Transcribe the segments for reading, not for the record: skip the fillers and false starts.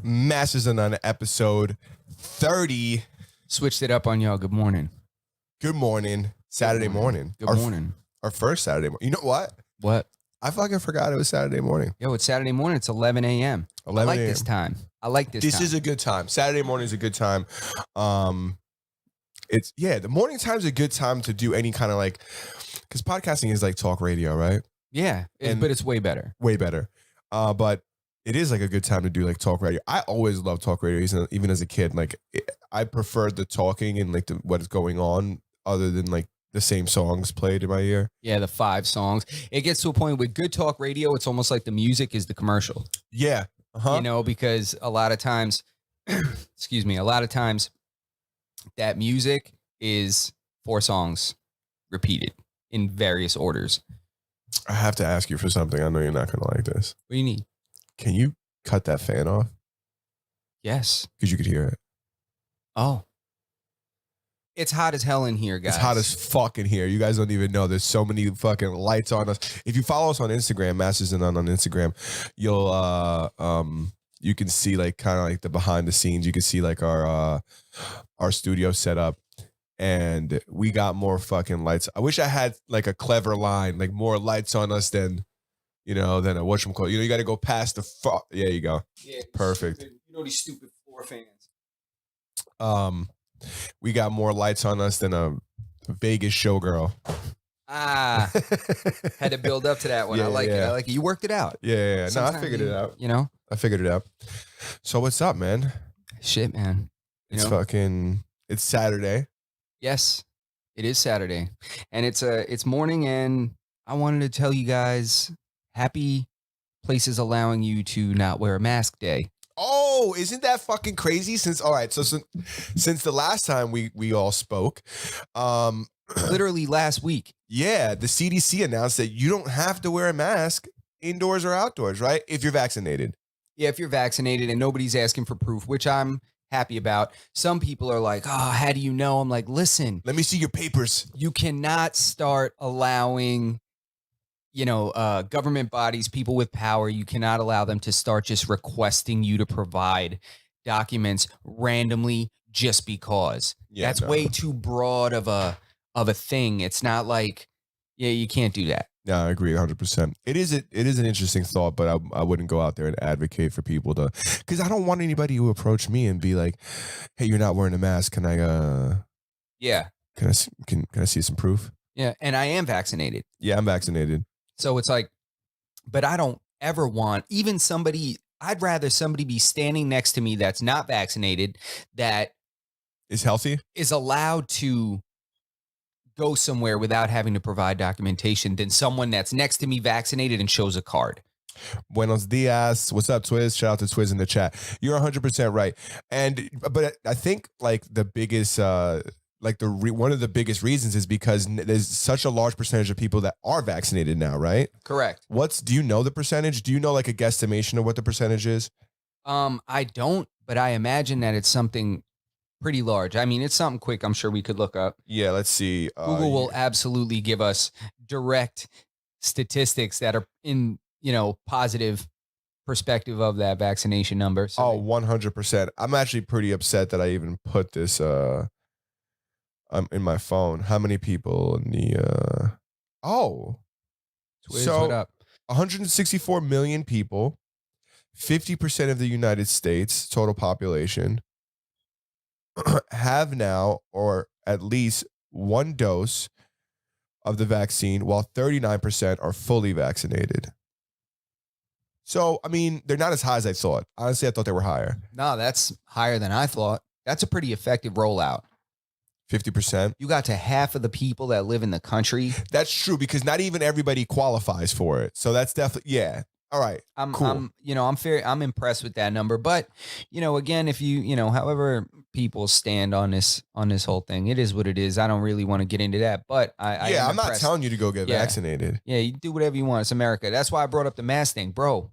Masters and on episode 30. Switched it up on y'all. Good morning. Good morning. Saturday morning. Good morning. Our first Saturday morning. You know what? What? I fucking forgot it was Saturday morning. Yo, it's Saturday morning. It's 11 a.m. 11 I like a.m. this time. I like this This time. is a good time. Saturday morning is a good time. The morning time is a good time to do any kind of like, because podcasting is like talk radio, right? Yeah, but it's way better. Way better. But it is like a good time to do like talk radio. I always love talk radio, even as a kid. Like I preferred the talking and like what is going on other than like the same songs played in my ear. Yeah, the 5 songs. It gets to a point with good talk radio, it's almost like the music is the commercial. Yeah. Uh-huh. You know, because a lot of times, a lot of times that music is 4 songs repeated in various orders. I have to ask you for something. I know you're not going to like this. What do you need? Can you cut that fan off? Yes. Because you could hear it. Oh. It's hot as hell in here, guys. It's hot as fuck in here. You guys don't even know. There's so many fucking lights on us. If you follow us on Instagram, Masters and on Instagram, you'll you can see like kind of like the behind the scenes. You can see like our studio setup, and we got more fucking lights. I wish I had like a clever line, like more lights on us than a whatchamacallit. You got to go past the yeah, you go. Yeah, perfect. These stupid floor fans. We got more lights on us than a Vegas showgirl. Had to build up to that one. Yeah, I like yeah. it. I like it. You worked it out. Yeah. No, I figured it out. You know? I figured it out. So what's up, man? Shit, man. It's Saturday. Yes, it is Saturday. And it's morning, and I wanted to tell you guys, happy places allowing you to not wear a mask day. Oh, isn't that fucking crazy? Since the last time we all spoke, literally last week. Yeah, the CDC announced that you don't have to wear a mask indoors or outdoors, right? If you're vaccinated. Yeah, if you're vaccinated, and nobody's asking for proof, which I'm happy about. Some people are like, oh, how do you know? I'm like, listen. Let me see your papers. You cannot start allowing government bodies, people with power, you cannot allow them to start just requesting you to provide documents randomly just because. Yeah, that's way too broad of a thing. It's not like, you can't do that. Yeah, I agree 100%. It is an interesting thought, but I wouldn't go out there and advocate for people to, because I don't want anybody to approach me and be like, hey, you're not wearing a mask. Can I Can I see some proof? Yeah, and I am vaccinated. Yeah, I'm vaccinated. So it's like, but I don't ever want even I'd rather somebody be standing next to me that's not vaccinated, that is healthy, is allowed to go somewhere without having to provide documentation than someone that's next to me vaccinated and shows a card. Buenos dias. What's up, Twiz? Shout out to Twiz in the chat. You're 100% right. But I think like the biggest one of the biggest reasons is because there's such a large percentage of people that are vaccinated now, right? Correct. Do you know the percentage? Do you know like a guesstimation of what the percentage is? I don't, but I imagine that it's something pretty large. I mean, it's something quick. I'm sure we could look up. Yeah, let's see. Google will absolutely give us direct statistics that are in, positive perspective of that vaccination number. So 100%. I'm actually pretty upset that I even put this in my phone. How many people in the Twiz, what up? 164 million people, 50% of the United States total population have now or at least one dose of the vaccine, while 39% are fully vaccinated. So, I mean, they're not as high as I thought. Honestly, I thought they were higher. No, that's higher than I thought. That's a pretty effective rollout. 50%. You got to half of the people that live in the country. That's true, because not even everybody qualifies for it. So that's definitely, yeah. All right. Cool. I'm impressed with that number. But, again, if however people stand on this whole thing, it is what it is. I don't really want to get into that. But I'm not telling you to go get vaccinated. Yeah, you do whatever you want. It's America. That's why I brought up the mask thing, bro.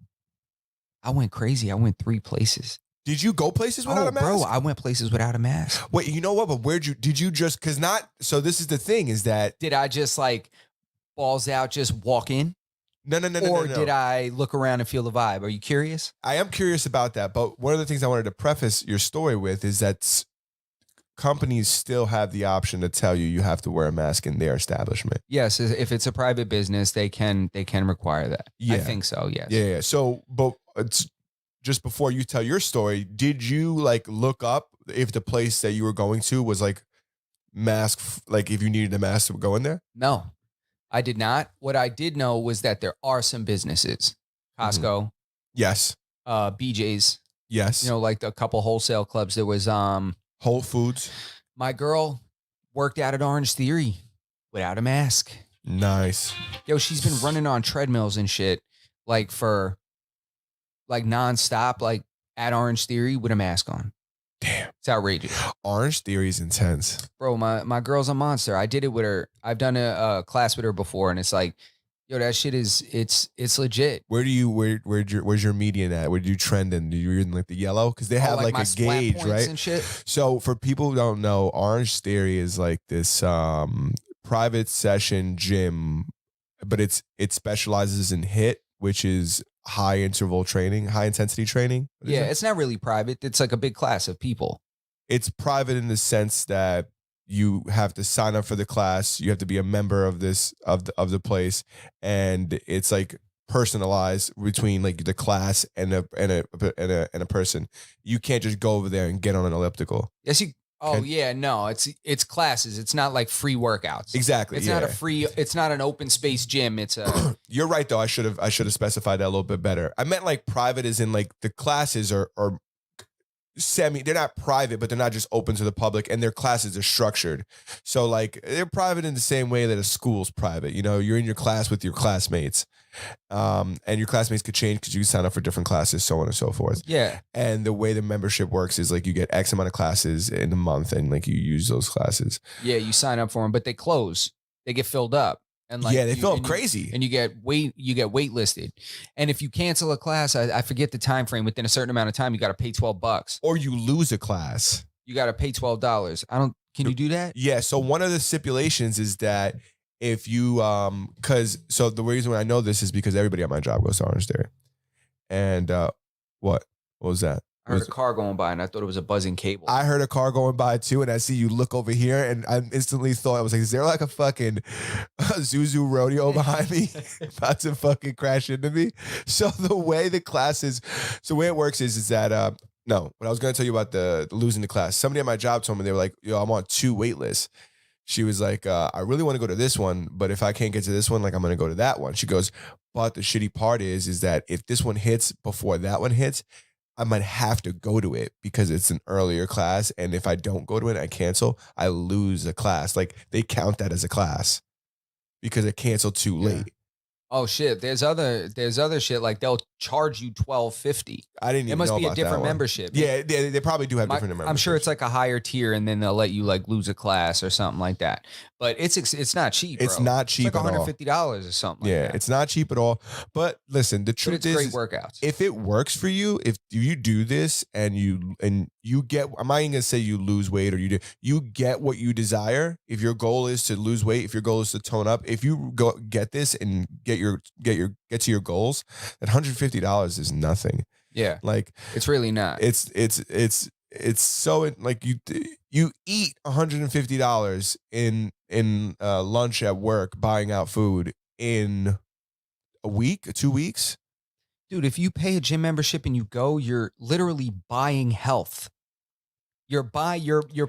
I went crazy. I went 3 places. Did you go places without a mask? Bro, I went places without a mask. Wait, you know what? But did you just, so this is the thing is that. Did I just like balls out, just walk in? No. Or did I look around and feel the vibe? Are you curious? I am curious about that. But one of the things I wanted to preface your story with is that companies still have the option to tell you have to wear a mask in their establishment. Yes. If it's a private business, they can require that. Yeah. I think so. Yes. Yeah. So, but it's just before you tell your story, did you like look up if the place that you were going to was like mask, like if you needed a mask to go in there? No. I did not. What I did know was that there are some businesses, Costco, mm-hmm. Yes, BJ's, yes, like a couple wholesale clubs. There was Whole Foods. My girl worked out at Orange Theory without a mask. Nice. Yo, she's been running on treadmills and shit like for like nonstop, like at Orange Theory with a mask on. Damn. It's outrageous. Orange Theory is intense. Bro, my girl's a monster. I did it with her. I've done a class with her before, and it's like, yo, that shit is it's legit. Where's your median at? Where do you trend in? You're in like the yellow? Because they have like a gauge, right? And shit. So for people who don't know, Orange Theory is like this private session gym, but it specializes in HIIT, which is high intensity training. Yeah, it's not really private. It's like a big class of people. It's private in the sense that you have to sign up for the class. You have to be a member of the place, and it's like personalized between like the class and a person. You can't just go over there and get on an elliptical. Yes, you. Oh yeah, no, it's classes. It's not like free workouts. Exactly. It's not a free. It's not an open space gym. It's a. You're right though. I should have specified that a little bit better. I meant like private, as in like the classes are they're not private, but they're not just open to the public, and their classes are structured. So like they're private in the same way that a school's private. You're in your class with your classmates, and your classmates could change because you sign up for different classes, so on and so forth. Yeah. And the way the membership works is like you get X amount of classes in a month, and like you use those classes. Yeah, you sign up for them, but they close. They get filled up. And like they fill up crazy, and you get waitlisted. And if you cancel a class, I forget the time frame. Within a certain amount of time, you got to pay $12, or you lose a class. You got to pay $12. Can you do that? Yeah. So one of the stipulations is that if you so the reason why I know this is because everybody at my job goes to Orange Theory, and what was that? I heard a car going by and I thought it was a buzzing cable. I heard a car going by too, and I see you look over here, and I instantly thought, I was like, is there like a fucking Zuzu rodeo behind me about to fucking crash into me? So the way it works is that no, what I was going to tell you about the losing the class, somebody at my job told me, they were like, yo, I'm on 2 wait lists. She was like, I really want to go to this one, but if I can't get to this one, like I'm going to go to that one. She goes, but the shitty part is that if this one hits before that one hits, I might have to go to it because it's an earlier class. And if I don't go to it, I cancel, I lose a class. Like they count that as a class because I canceled too late. Oh shit! There's other shit like they'll charge you $12.50. I didn't even know about that. It must be a different membership. Yeah, they probably do have different memberships. I'm sure it's like a higher tier, and then they'll let you like lose a class or something like that. But it's not cheap. It's not cheap. It's like $150 or something. Yeah, like that. It's not cheap at all. But listen, the truth is, great workouts. If it works for you, if you do this and you get, I'm not even gonna say you lose weight or you get what you desire. If your goal is to lose weight, if your goal is to tone up, if you get this and get to your goals, that $150 is nothing. Yeah, like it's really not. It's so like you eat $150 in lunch at work, buying out food in a week, 2 weeks. Dude, if you pay a gym membership and you go, you're literally buying health. You're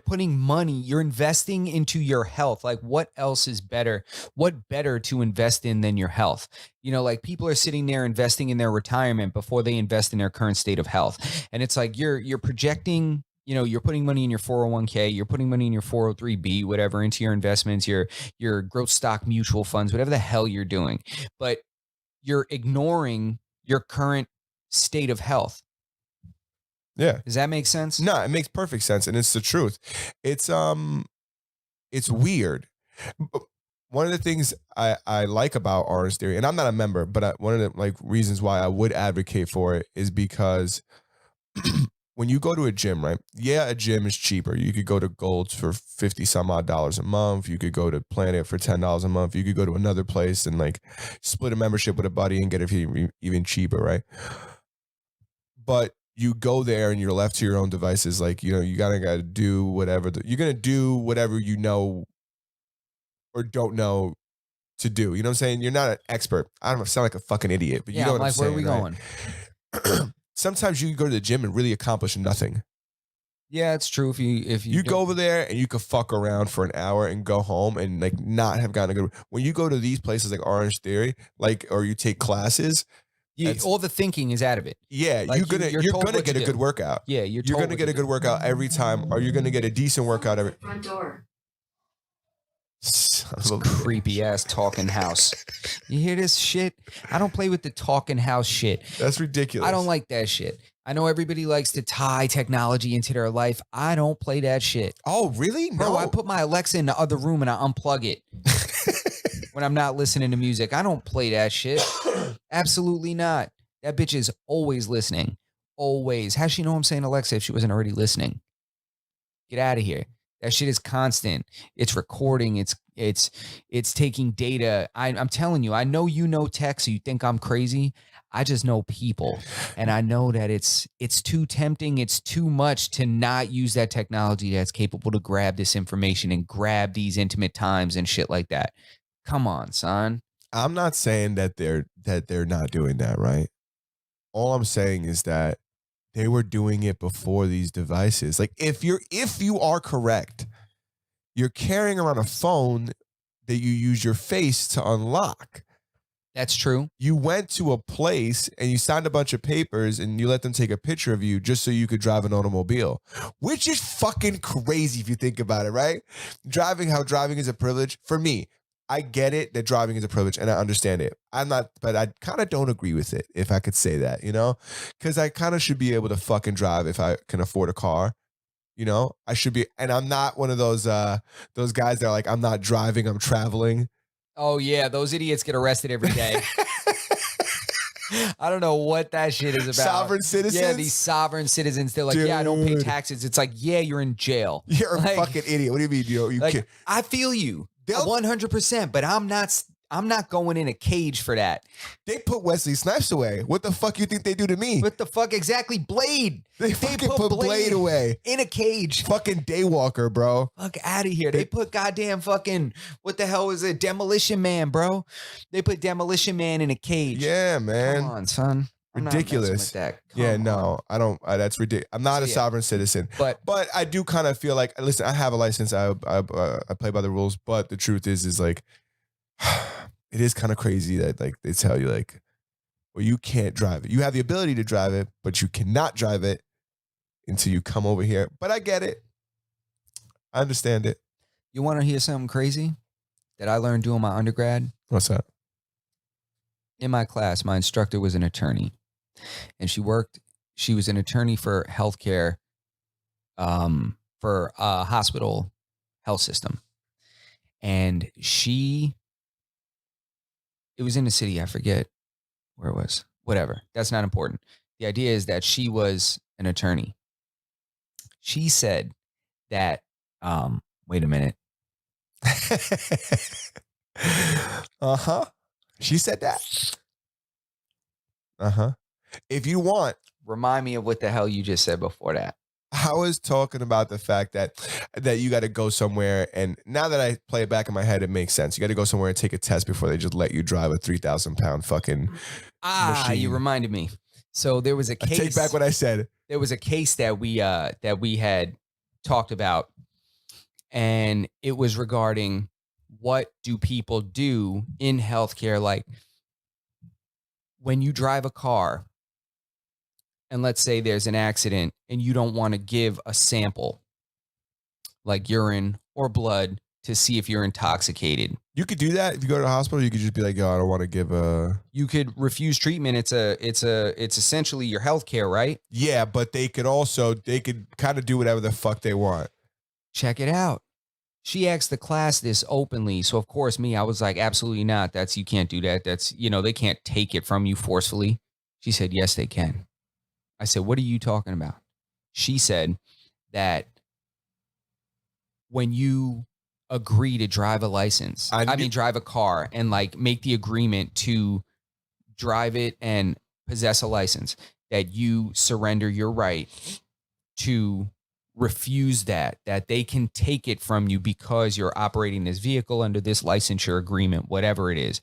putting money, you're investing into your health. Like what else is better? What better to invest in than your health? Like people are sitting there investing in their retirement before they invest in their current state of health. And it's like you're projecting, you're putting money in your 401k, you're putting money in your 403b, whatever, into your investments, your growth stock mutual funds, whatever the hell you're doing. But you're ignoring your current state of health. Yeah. Does that make sense? No, it makes perfect sense, and it's the truth. It's weird. One of the things I like about Orange Theory, and I'm not a member, but one of the like reasons why I would advocate for it is because when you go to a gym, right? Yeah, a gym is cheaper. You could go to Gold's for 50 some odd dollars a month. You could go to Planet for $10 a month. You could go to another place and like split a membership with a buddy and get it even cheaper, right? But you go there and you're left to your own devices. Like, you know, you gotta do whatever you're gonna do whatever you know or don't know to do. You know what I'm saying? You're not an expert. I don't sound like a fucking idiot, but you know what I'm saying. Where are we going? Sometimes you can go to the gym and really accomplish nothing. Yeah, it's true. If you go over there and you could fuck around for an hour and go home and like not have gotten a good. When you go to these places like Orange Theory, like, or you take classes, all the thinking is out of it. Yeah, like you're gonna get a good workout. Yeah, you're gonna get a good workout every time, or you're gonna get a decent workout every. Front door. Creepy ass talking house. You hear this shit? I don't play with the talking house shit. That's ridiculous. I don't like that shit. I know everybody likes to tie technology into their life. I don't play that shit. Oh, really? Bro, I put my Alexa in the other room and I unplug it when I'm not listening to music. I don't play that shit. Absolutely not. That bitch is always listening. Always. How's she know I'm saying Alexa if she wasn't already listening? Get out of here. That shit is constant. It's recording. It's taking data. I'm telling you, I know you know tech, so you think I'm crazy. I just know people. And I know that it's too tempting. It's too much to not use that technology that's capable to grab this information and grab these intimate times and shit like that. Come on, son. I'm not saying that they're not doing that, right? All I'm saying is that they were doing it before these devices. Like if you are correct, you're carrying around a phone that you use your face to unlock. That's true. You went to a place and you signed a bunch of papers and you let them take a picture of you just so you could drive an automobile, which is fucking crazy if you think about it, right? Driving is a privilege. For me, I get it that driving is a privilege and I understand it. But I kind of don't agree with it, if I could say that, you know? Because I kind of should be able to fucking drive if I can afford a car. You know, I should be, and I'm not one of those guys that are like, I'm not driving, I'm traveling. Oh yeah, those idiots get arrested every day. I don't know what that shit is about. Sovereign citizens? Yeah, these sovereign citizens. They're like, Dude. yeah, I don't pay taxes. It's like, yeah, you're in jail. You're like, a fucking idiot. What do you mean? You like, can't. I feel you 100%, but I'm not going in a cage for that. They put Wesley Snipes away. What the fuck you think they do to me? What the fuck? Exactly. Blade. They fucking put Blade away. In a cage. Fucking Daywalker, bro. Fuck out of here. They put goddamn fucking, what the hell is it? Demolition Man, bro. They put Demolition Man in a cage. Yeah, man. Come on, son. I'm ridiculous. Not with that. Yeah, no, I don't. That's ridiculous. I'm not a sovereign citizen, but I do kind of feel like, listen, I have a license. I play by the rules, but the truth is like, it is kind of crazy that like they tell you like, well, you can't drive it. You have the ability to drive it, but you cannot drive it until you come over here. But I get it. I understand it. You want to hear something crazy that I learned doing my undergrad? What's that? In my class, my instructor was an attorney, and she was an attorney for healthcare, for a hospital health system. And it was in the city. I forget where it was. Whatever. That's not important. The idea is that she was an attorney. She said that, wait a minute. Uh-huh. She said that. Uh-huh. If you want. Remind me of what the hell you just said before that. I was talking about the fact that you got to go somewhere, and now that I play it back in my head, it makes sense. You got to go somewhere and take a test before they just let you drive a 3,000-pound fucking machine. You reminded me. So there was a case. I take back what I said. There was a case that we had talked about, and it was regarding what do people do in healthcare, like when you drive a car. And let's say there's an accident and you don't want to give a sample like urine or blood to see if you're intoxicated. You could do that if you go to the hospital. You could just be like, "Yo, I don't want to give a." You could refuse treatment. It's essentially your health care, right? Yeah, but they could kind of do whatever the fuck they want. Check it out. She asked the class this openly. So of course I was like, absolutely not. You can't do that. They can't take it from you forcefully. She said, yes, they can. I said, what are you talking about? She said that when you agree to drive a license, drive a car and like make the agreement to drive it and possess a license, that you surrender your right to refuse that they can take it from you because you're operating this vehicle under this licensure agreement, whatever it is.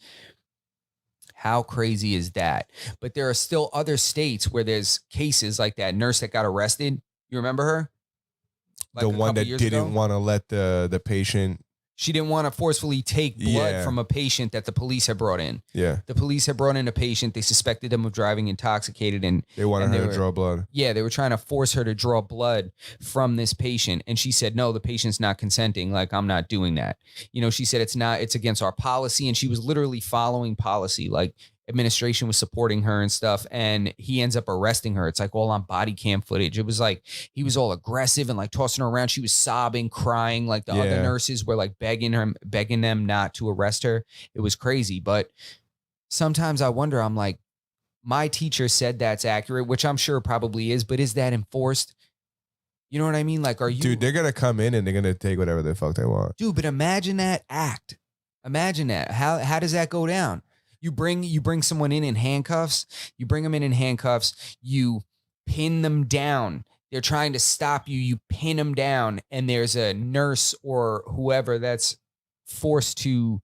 How crazy is that? But there are still other states where there's cases like that nurse that got arrested. You remember her? Like the one that didn't want to let the patient. She didn't want to forcefully take blood from a patient that the police had brought in. Yeah. The police had brought in a patient. They suspected him of driving intoxicated. And they wanted her to draw blood. Yeah, they were trying to force her to draw blood from this patient. And she said, no, the patient's not consenting. Like, I'm not doing that. She said, it's against our policy. And she was literally following policy. Like, administration was supporting her and stuff, and he ends up arresting her. It's like all on body cam footage. It was like he was all aggressive and like tossing her around. She was sobbing, crying. Like the other nurses were like begging them not to arrest her. It was crazy. But sometimes I wonder, I'm like, my teacher said that's accurate, which I'm sure probably is, but is that enforced? You know what I mean? Like, are you... Dude, they're going to come in and they're going to take whatever the fuck they want. Dude, but imagine that act. Imagine that. How does that go down? You bring someone in handcuffs. You bring them in handcuffs. You pin them down. They're trying to stop you. You pin them down, and there's a nurse or whoever that's forced to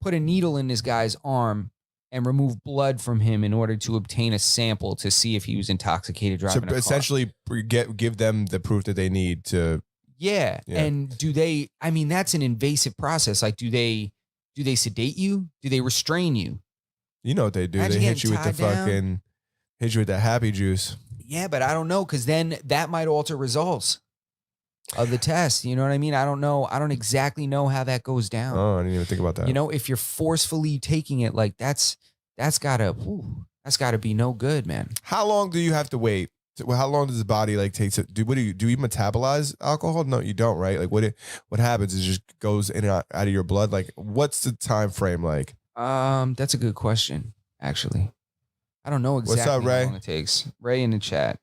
put a needle in this guy's arm and remove blood from him in order to obtain a sample to see if he was intoxicated driving a car. Essentially, give them the proof that they need to. Yeah. And do they? I mean, that's an invasive process. Like, do they sedate you? Do they restrain you? You know what they do. They hit you with the happy juice. Yeah, but I don't know, because then that might alter results of the test. You know what I mean? I don't know. I don't exactly know how that goes down. Oh, I didn't even think about that. If you're forcefully taking it, like that's gotta be no good, man. How long do you have to wait? How long does the body like take to do? Do you metabolize alcohol? No, you don't, right? Like what happens is it just goes in and out of your blood. Like, what's the time frame like? That's a good question, actually. I don't know exactly What's up, Ray? How long it takes. Ray in the chat.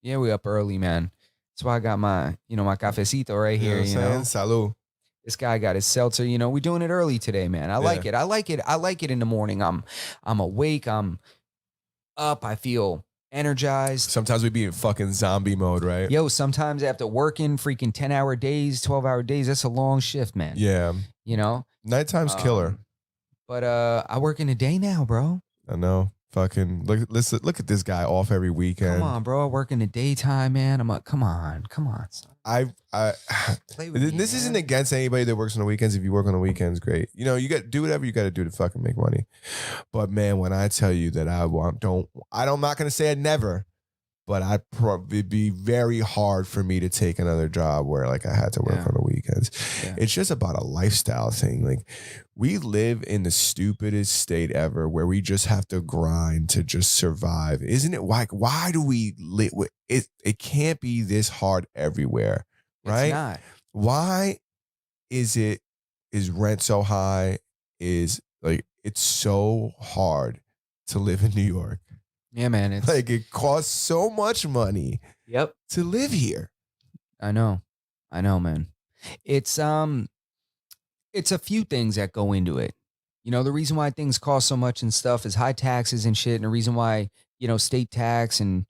Yeah, we up early, man. That's why I got my cafecito right here. Salud. This guy got his seltzer. We're doing it early today, man. I like it. I like it in the morning. I'm awake. I'm up. I feel energized. Sometimes we be in fucking zombie mode, right? Yo, sometimes after working freaking 10-hour days, 12-hour days, that's a long shift, man. Yeah. Nighttime's killer. But I work in the day now, bro. I know. Fucking look at this guy off every weekend. Come on, bro. I work in the daytime, man. I'm like, come on. Son. Play with this isn't against anybody that works on the weekends. If you work on the weekends, great. You got to do whatever you got to do to fucking make money. But man, when I tell you that I'm not going to say I'd never, but it'd be very hard for me to take another job where like I had to work on the weekends. Yeah. It's just about a lifestyle thing. Like we live in the stupidest state ever where we just have to grind to just survive. Isn't it? Why do we live? It can't be this hard everywhere, right? It's not. Why is rent so high? It's so hard to live in New York. Yeah, man. It's like it costs so much money. Yep. To live here. I know, man. It's a few things that go into it. The reason why things cost so much and stuff is high taxes and shit. And the reason why, state tax and,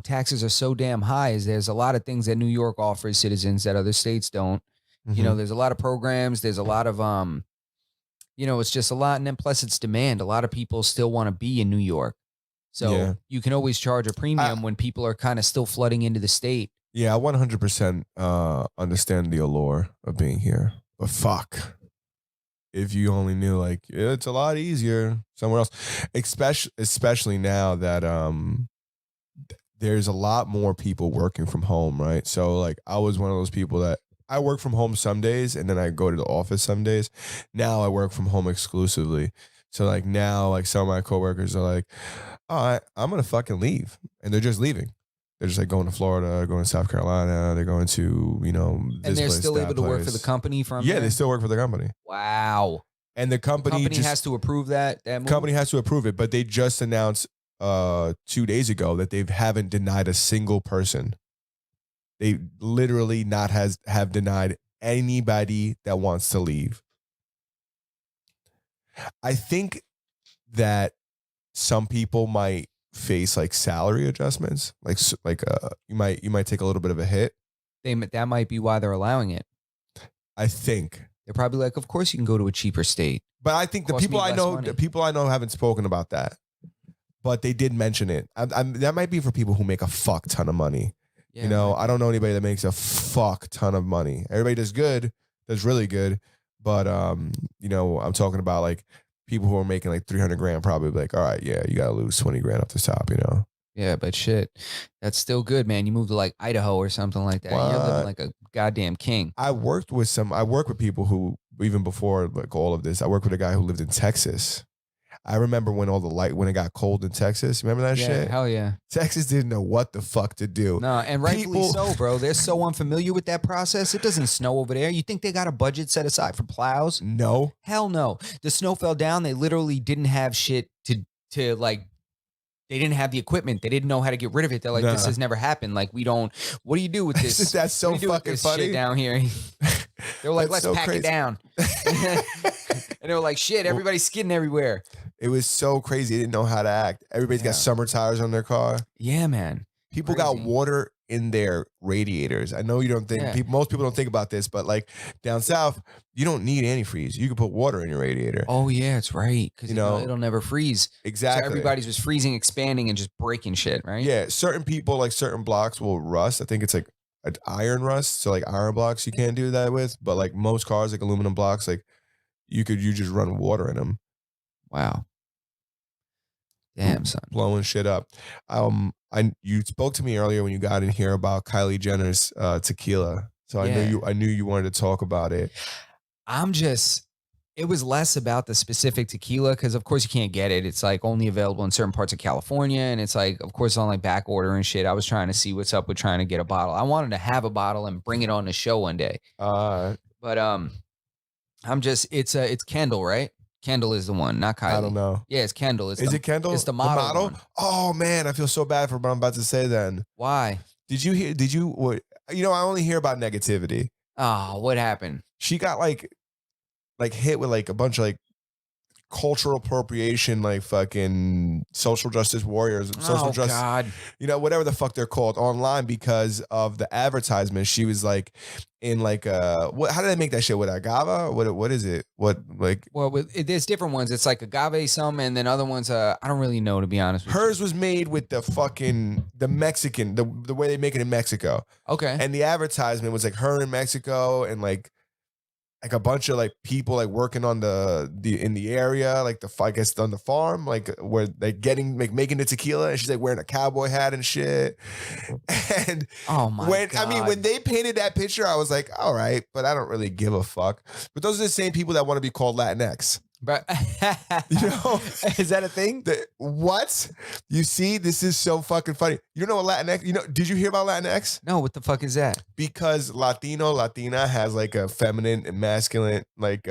taxes are so damn high is there's a lot of things that New York offers citizens that other states don't. Mm-hmm. There's a lot of programs. There's a lot of, it's just a lot. And then plus it's demand. A lot of people still want to be in New York. So you can always charge a premium when people are kind of still flooding into the state. Yeah, I 100% understand the allure of being here. But fuck, if you only knew, like, it's a lot easier somewhere else. Especially now that there's a lot more people working from home, right? So, like, I was one of those people that I work from home some days and then I go to the office some days. Now I work from home exclusively. So like now, like some of my coworkers are like, I'm gonna fucking leave. And they're just leaving. They're just like going to Florida, going to South Carolina, they're going to, you know, this And they're place, still that able to work for the place. company from Yeah, there? they still work for the company. Wow. And the company has to approve that move? company has to approve it, but they just announced 2 days ago that they haven't denied a single person. They literally have denied anybody that wants to leave. I think that some people might face like salary adjustments, like you might take a little bit of a hit. That might be why they're allowing it. I think they're probably like, of course you can go to a cheaper state. But I think the people I know haven't spoken about that, but they did mention it. That might be for people who make a fuck ton of money. Yeah, you know, I don't know anybody that makes a fuck ton of money. Everybody does really good, but you know, I'm talking about like people who are making like 300 grand probably like, all right, yeah, you gotta lose 20 grand off the top, you know. Yeah, but shit, that's still good, man. You move to like Idaho or something like that. You're living like a goddamn king. I work with people who, even before like all of this, I worked with a guy who lived in Texas. I remember when it got cold in Texas. Remember that shit? Hell yeah. Texas didn't know what the fuck to do. No, and rightfully so, bro. They're so unfamiliar with that process. It doesn't snow over there. You think they got a budget set aside for plows? No. Hell no. The snow fell down. They literally didn't have shit to like. They didn't have the equipment. They didn't know how to get rid of it. They're like, this has never happened. Like, we don't. What do you do with this? That's so fucking funny shit down here. They were like, let's pack it down. And they were like, shit, everybody's skidding everywhere. It was so crazy. They didn't know how to act. Everybody's got summer tires on their car. Yeah, man. People got water in their radiators. I know you don't think most people don't think about this, but like down south, you don't need antifreeze. You can put water in your radiator. Oh yeah, it's right, because it'll never freeze. Exactly. So everybody's was freezing, expanding, and just breaking shit, right? Yeah, certain people like certain blocks will rust. I think it's like an iron rust, so like iron blocks you can't do that with. But like most cars, like aluminum blocks, like you just run water in them. Wow. Damn, son. Blowing shit up. You spoke to me earlier when you got in here about Kylie Jenner's tequila. So I knew you wanted to talk about it. It was less about the specific tequila because of course you can't get it. It's like only available in certain parts of California. And it's like, of course, on like back order and shit. I was trying to see what's up with trying to get a bottle. I wanted to have a bottle and bring it on the show one day. But it's Kendall, right? Kendall is the one, not Kylie. I don't know. Yeah, it's Kendall. Is it Kendall? It's the model. One. Oh man, I feel so bad for what I'm about to say then. Why? I only hear about negativity. Oh, what happened? She got like hit with like a bunch of like cultural appropriation, like fucking social justice warriors, God. Whatever the fuck they're called online because of the advertisement. She was like in like how did they make that shit with agave? What is it? There's different ones. It's like agave some, and then other ones I don't really know, to be honest with Hers was made with the Mexican, the way they make it in Mexico. Okay. And the advertisement was like her in Mexico and like a bunch of like people like working on in the area, like I guess on the farm, like where they making the tequila, and she's like wearing a cowboy hat and shit. And oh my God. When they painted that picture, I was like, all right, but I don't really give a fuck. But those are the same people that want to be called Latinx. But is that a thing? What? You see, this is so fucking funny. You don't know what Latinx? Did you hear about Latinx? No, what the fuck is that? Because Latino, Latina has like a feminine and masculine like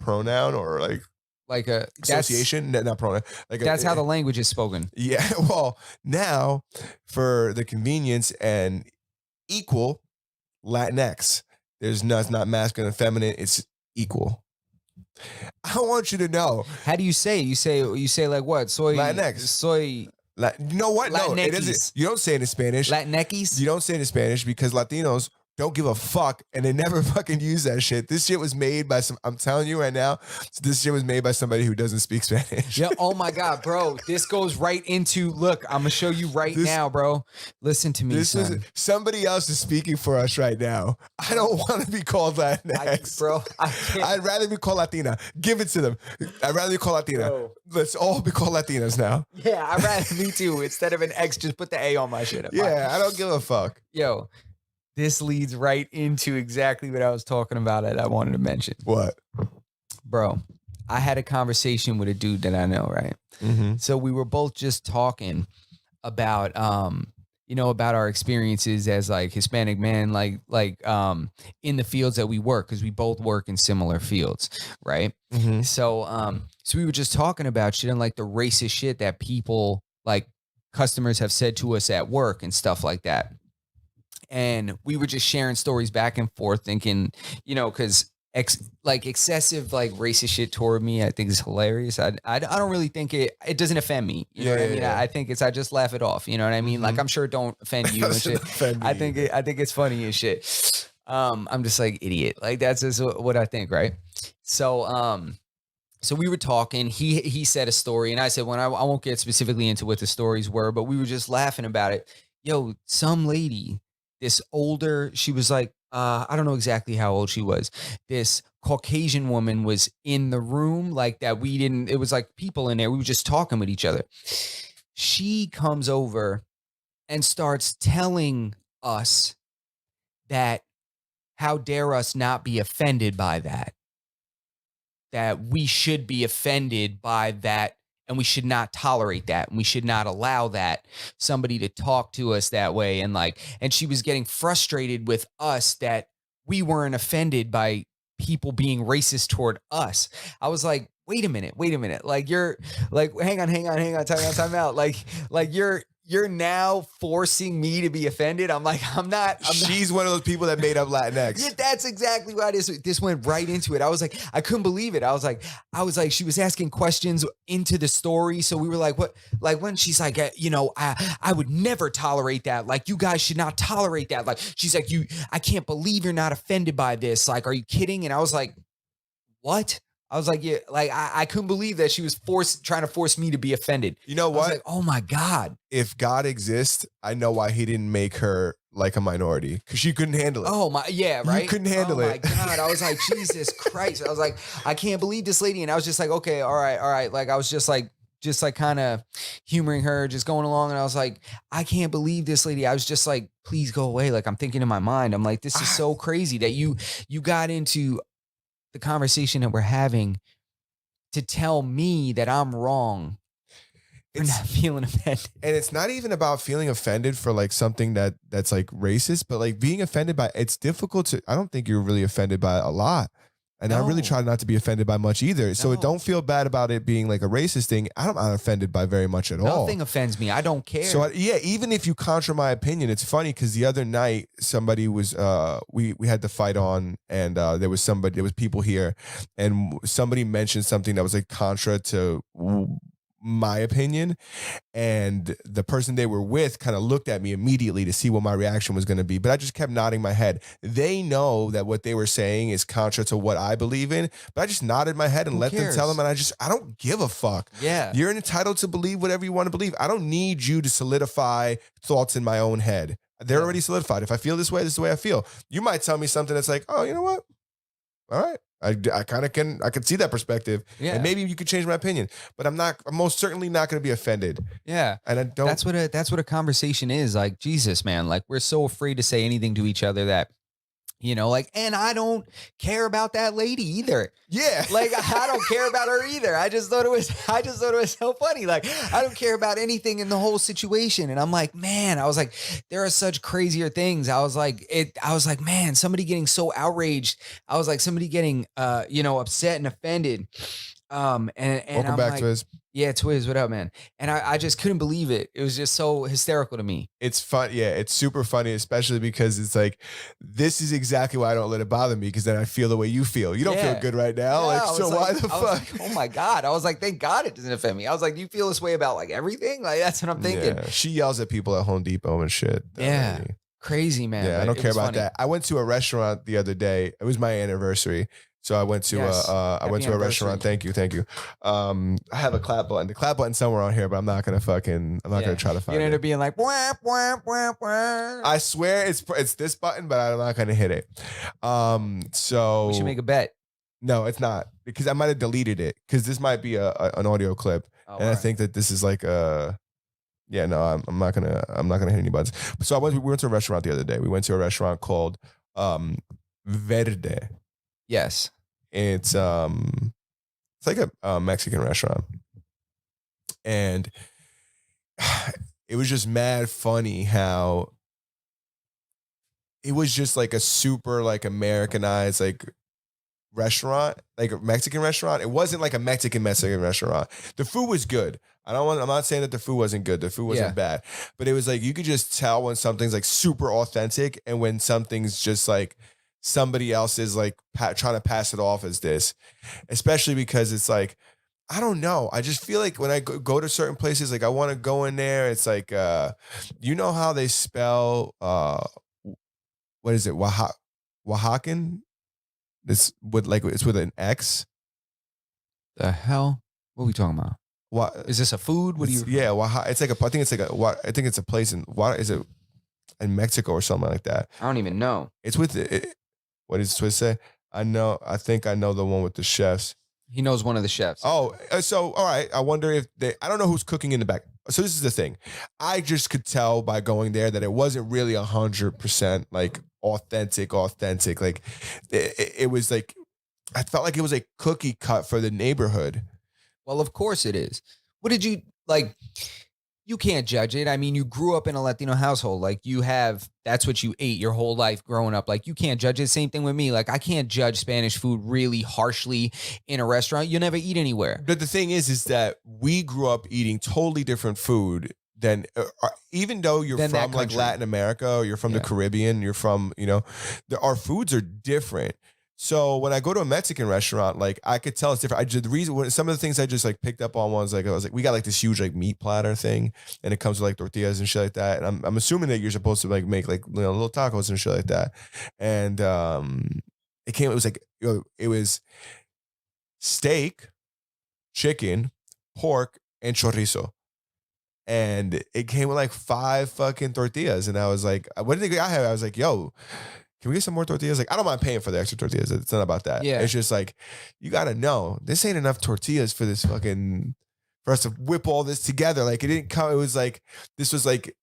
pronoun or like a association, not pronoun. Like that's how the language is spoken. Yeah. Well, now for the convenience and equal Latinx, it's not masculine and feminine. It's equal. I want you to know. How do you say it? You say like what? Soy Latinx. Soy. You know what? Latinx. No, it isn't. You don't say it in Spanish. Latinx. You don't say it in Spanish because Latinos don't give a fuck and they never fucking use that shit. This shit was made by I'm telling you right now, this shit was made by somebody who doesn't speak Spanish. Yeah. Oh my God, bro. This goes right into, look, I'm going to show you now, bro. Listen to me, son. Somebody else is speaking for us right now. I don't want to be called Latinx. Bro. I'd rather be called Latina. Give it to them. I'd rather be called Latina. Bro. Let's all be called Latinas now. Yeah, I'd rather me too. Instead of an X, just put the A on my shit. Yeah, I don't give a fuck. Yo. This leads right into exactly what I was talking about that I wanted to mention. What? Bro, I had a conversation with a dude that I know, right? Mm-hmm. So we were both just talking about about our experiences as like Hispanic men, in the fields that we work, because we both work in similar fields, right? Mm-hmm. So we were just talking about shit and like the racist shit that people like customers have said to us at work and stuff like that. And we were just sharing stories back and forth, thinking, because excessive like racist shit toward me, I think is hilarious. I don't really think it doesn't offend me. You know what I mean? I think I just laugh it off. You know what I mean? Mm-hmm. Like I'm sure it don't offend you and shit. I think it's funny and shit. I'm just like idiot. Like that's just what I think, right? So we were talking. He said a story, and I said, "Well, I won't get specifically into what the stories were, but we were just laughing about it." Yo, some lady, this older, she was like, I don't know exactly how old she was. This Caucasian woman was in the room like that. It was like people in there. We were just talking with each other. She comes over and starts telling us that how dare us not be offended by that. That we should be offended by that and we should not tolerate that and we should not allow that somebody to talk to us that way. And she was getting frustrated with us that we weren't offended by people being racist toward us. I was like, wait a minute. Like you're like, hang on, time out. Like you're now forcing me to be offended. I'm like, I'm not. She's one of those people that made up Latinx. Yeah, that's exactly why this went right into it. I was like, I couldn't believe it. I was like, she was asking questions into the story. So we were like, what? Like when she's like, I would never tolerate that. Like you guys should not tolerate that. Like she's like, I can't believe you're not offended by this. Like, are you kidding? And I was like, what? I was like, yeah, like I couldn't believe that she was trying to force me to be offended. You know what? I was like, oh my God. If God exists, I know why he didn't make her like a minority, because she couldn't handle it. Oh my, yeah, right. You couldn't handle it. Oh my God. I was like, Jesus Christ. I was like, I can't believe this lady. And I was just like, okay, all right. Like I was just like kind of humoring her, just going along. And I was like, I can't believe this lady. I was just like, please go away. Like I'm thinking in my mind, I'm like, this is so crazy that you got into the conversation that we're having to tell me that I'm wrong for not feeling offended. And it's not even about feeling offended for like something that's like racist, but like being offended by, it's difficult to, I don't think you're really offended by a lot. And I really try not to be offended by much either. So don't feel bad about it being like a racist thing. I'm not offended by very much at all. Nothing offends me. I don't care. So yeah, even if you contra my opinion, it's funny because the other night somebody was we had the fight on, and there was people here, and somebody mentioned something that was like contra to my opinion, and the person they were with kind of looked at me immediately to see what my reaction was going to be, but I just kept nodding my head. They know that what they were saying is contra to what I believe in, but I just nodded my head and let them tell them, and I don't give a fuck. Yeah, you're entitled to believe whatever you want to believe. I don't need you to solidify thoughts in my own head. They're already solidified. If I feel this way, this is the way I feel. You might tell me something that's like, oh, you know what? All right. I kind of can see that perspective, and maybe you could change my opinion, but I'm most certainly not going to be offended. Yeah. And I don't, that's what a conversation is. Like, Jesus, man, like we're so afraid to say anything to each other that, and I don't care about that lady either. Yeah. Like I don't care about her either. I just thought it was so funny. Like I don't care about anything in the whole situation. And I'm like, man, I was like, there are such crazier things. I was like, man, somebody getting so outraged. I was like, somebody getting, upset and offended. And welcome I'm back, like, Twiz. Yeah, Twiz, what up, man? And I just couldn't believe it. It was just so hysterical to me. It's fun. Yeah, it's super funny, especially because it's like, this is exactly why I don't let it bother me, because then I feel the way you feel. You don't feel good right now. Yeah, why the fuck? Like, oh my God. I was like, thank God it doesn't offend me. I was like, do you feel this way about like everything? Like, that's what I'm thinking. Yeah. She yells at people at Home Depot and shit. Yeah. Crazy, man. Yeah, I don't care about that. I went to a restaurant the other day. It was my anniversary. So I went to a restaurant. Thank you. I have a clap button. The clap button's somewhere on here, but I'm not gonna try to find it. You end up being like, wah, wah, wah, wah. I swear it's this button, but I'm not gonna hit it. So we should make a bet. No, it's not, because I might have deleted it, because this might be an audio clip, and I think that this is like Yeah, no, I'm not gonna hit any buttons. So we went to a restaurant the other day. We went to a restaurant called Verde. Yes. It's like a Mexican restaurant, and it was just mad funny how it was just like a super like Americanized like restaurant, like a Mexican restaurant. It wasn't like a Mexican restaurant. The food was good. I'm not saying that the food wasn't good. The food wasn't bad, but it was like you could just tell when something's like super authentic and when something's just like somebody else is like trying to pass it off as this, especially because it's like, I don't know. I just feel like when I go to certain places, like I want to go in there. It's like, you know how they spell, what is it? Oaxacan? It's with an X. The hell? What are we talking about? What is this a food? What do you? Yeah, it's like I think it's a place in what is it in Mexico or something like that. I don't even know. It's with what does Swiss say? I think I know the one with the chefs. He knows one of the chefs. Oh, so all right. I wonder if I don't know who's cooking in the back. So this is the thing. I just could tell by going there that it wasn't really 100% like authentic. Like it was like, I felt like it was a cookie cut for the neighborhood. Well, of course it is. What did you like? You can't judge it. I mean, you grew up in a Latino household. Like that's what you ate your whole life growing up. Like you can't judge it. Same thing with me. Like I can't judge Spanish food really harshly in a restaurant. You'll never eat anywhere. But the thing is that we grew up eating totally different food than, even though you're from like Latin America or you're from the Caribbean, you're from, our foods are different. So when I go to a Mexican restaurant, like I could tell it's different. Some of the things I just like picked up on was like, I was like, we got like this huge like meat platter thing, and it comes with like tortillas and shit like that. And I'm assuming that you're supposed to like make like little tacos and shit like that. And it was like, it was steak, chicken, pork, and chorizo. And it came with like 5 fucking tortillas. And I was like, what did I have? I was like, yo, can we get some more tortillas? Like, I don't mind paying for the extra tortillas. It's not about that. Yeah. It's just like, you got to know, this ain't enough tortillas for us to whip all this together. Like, it didn't come, it was like, this was like,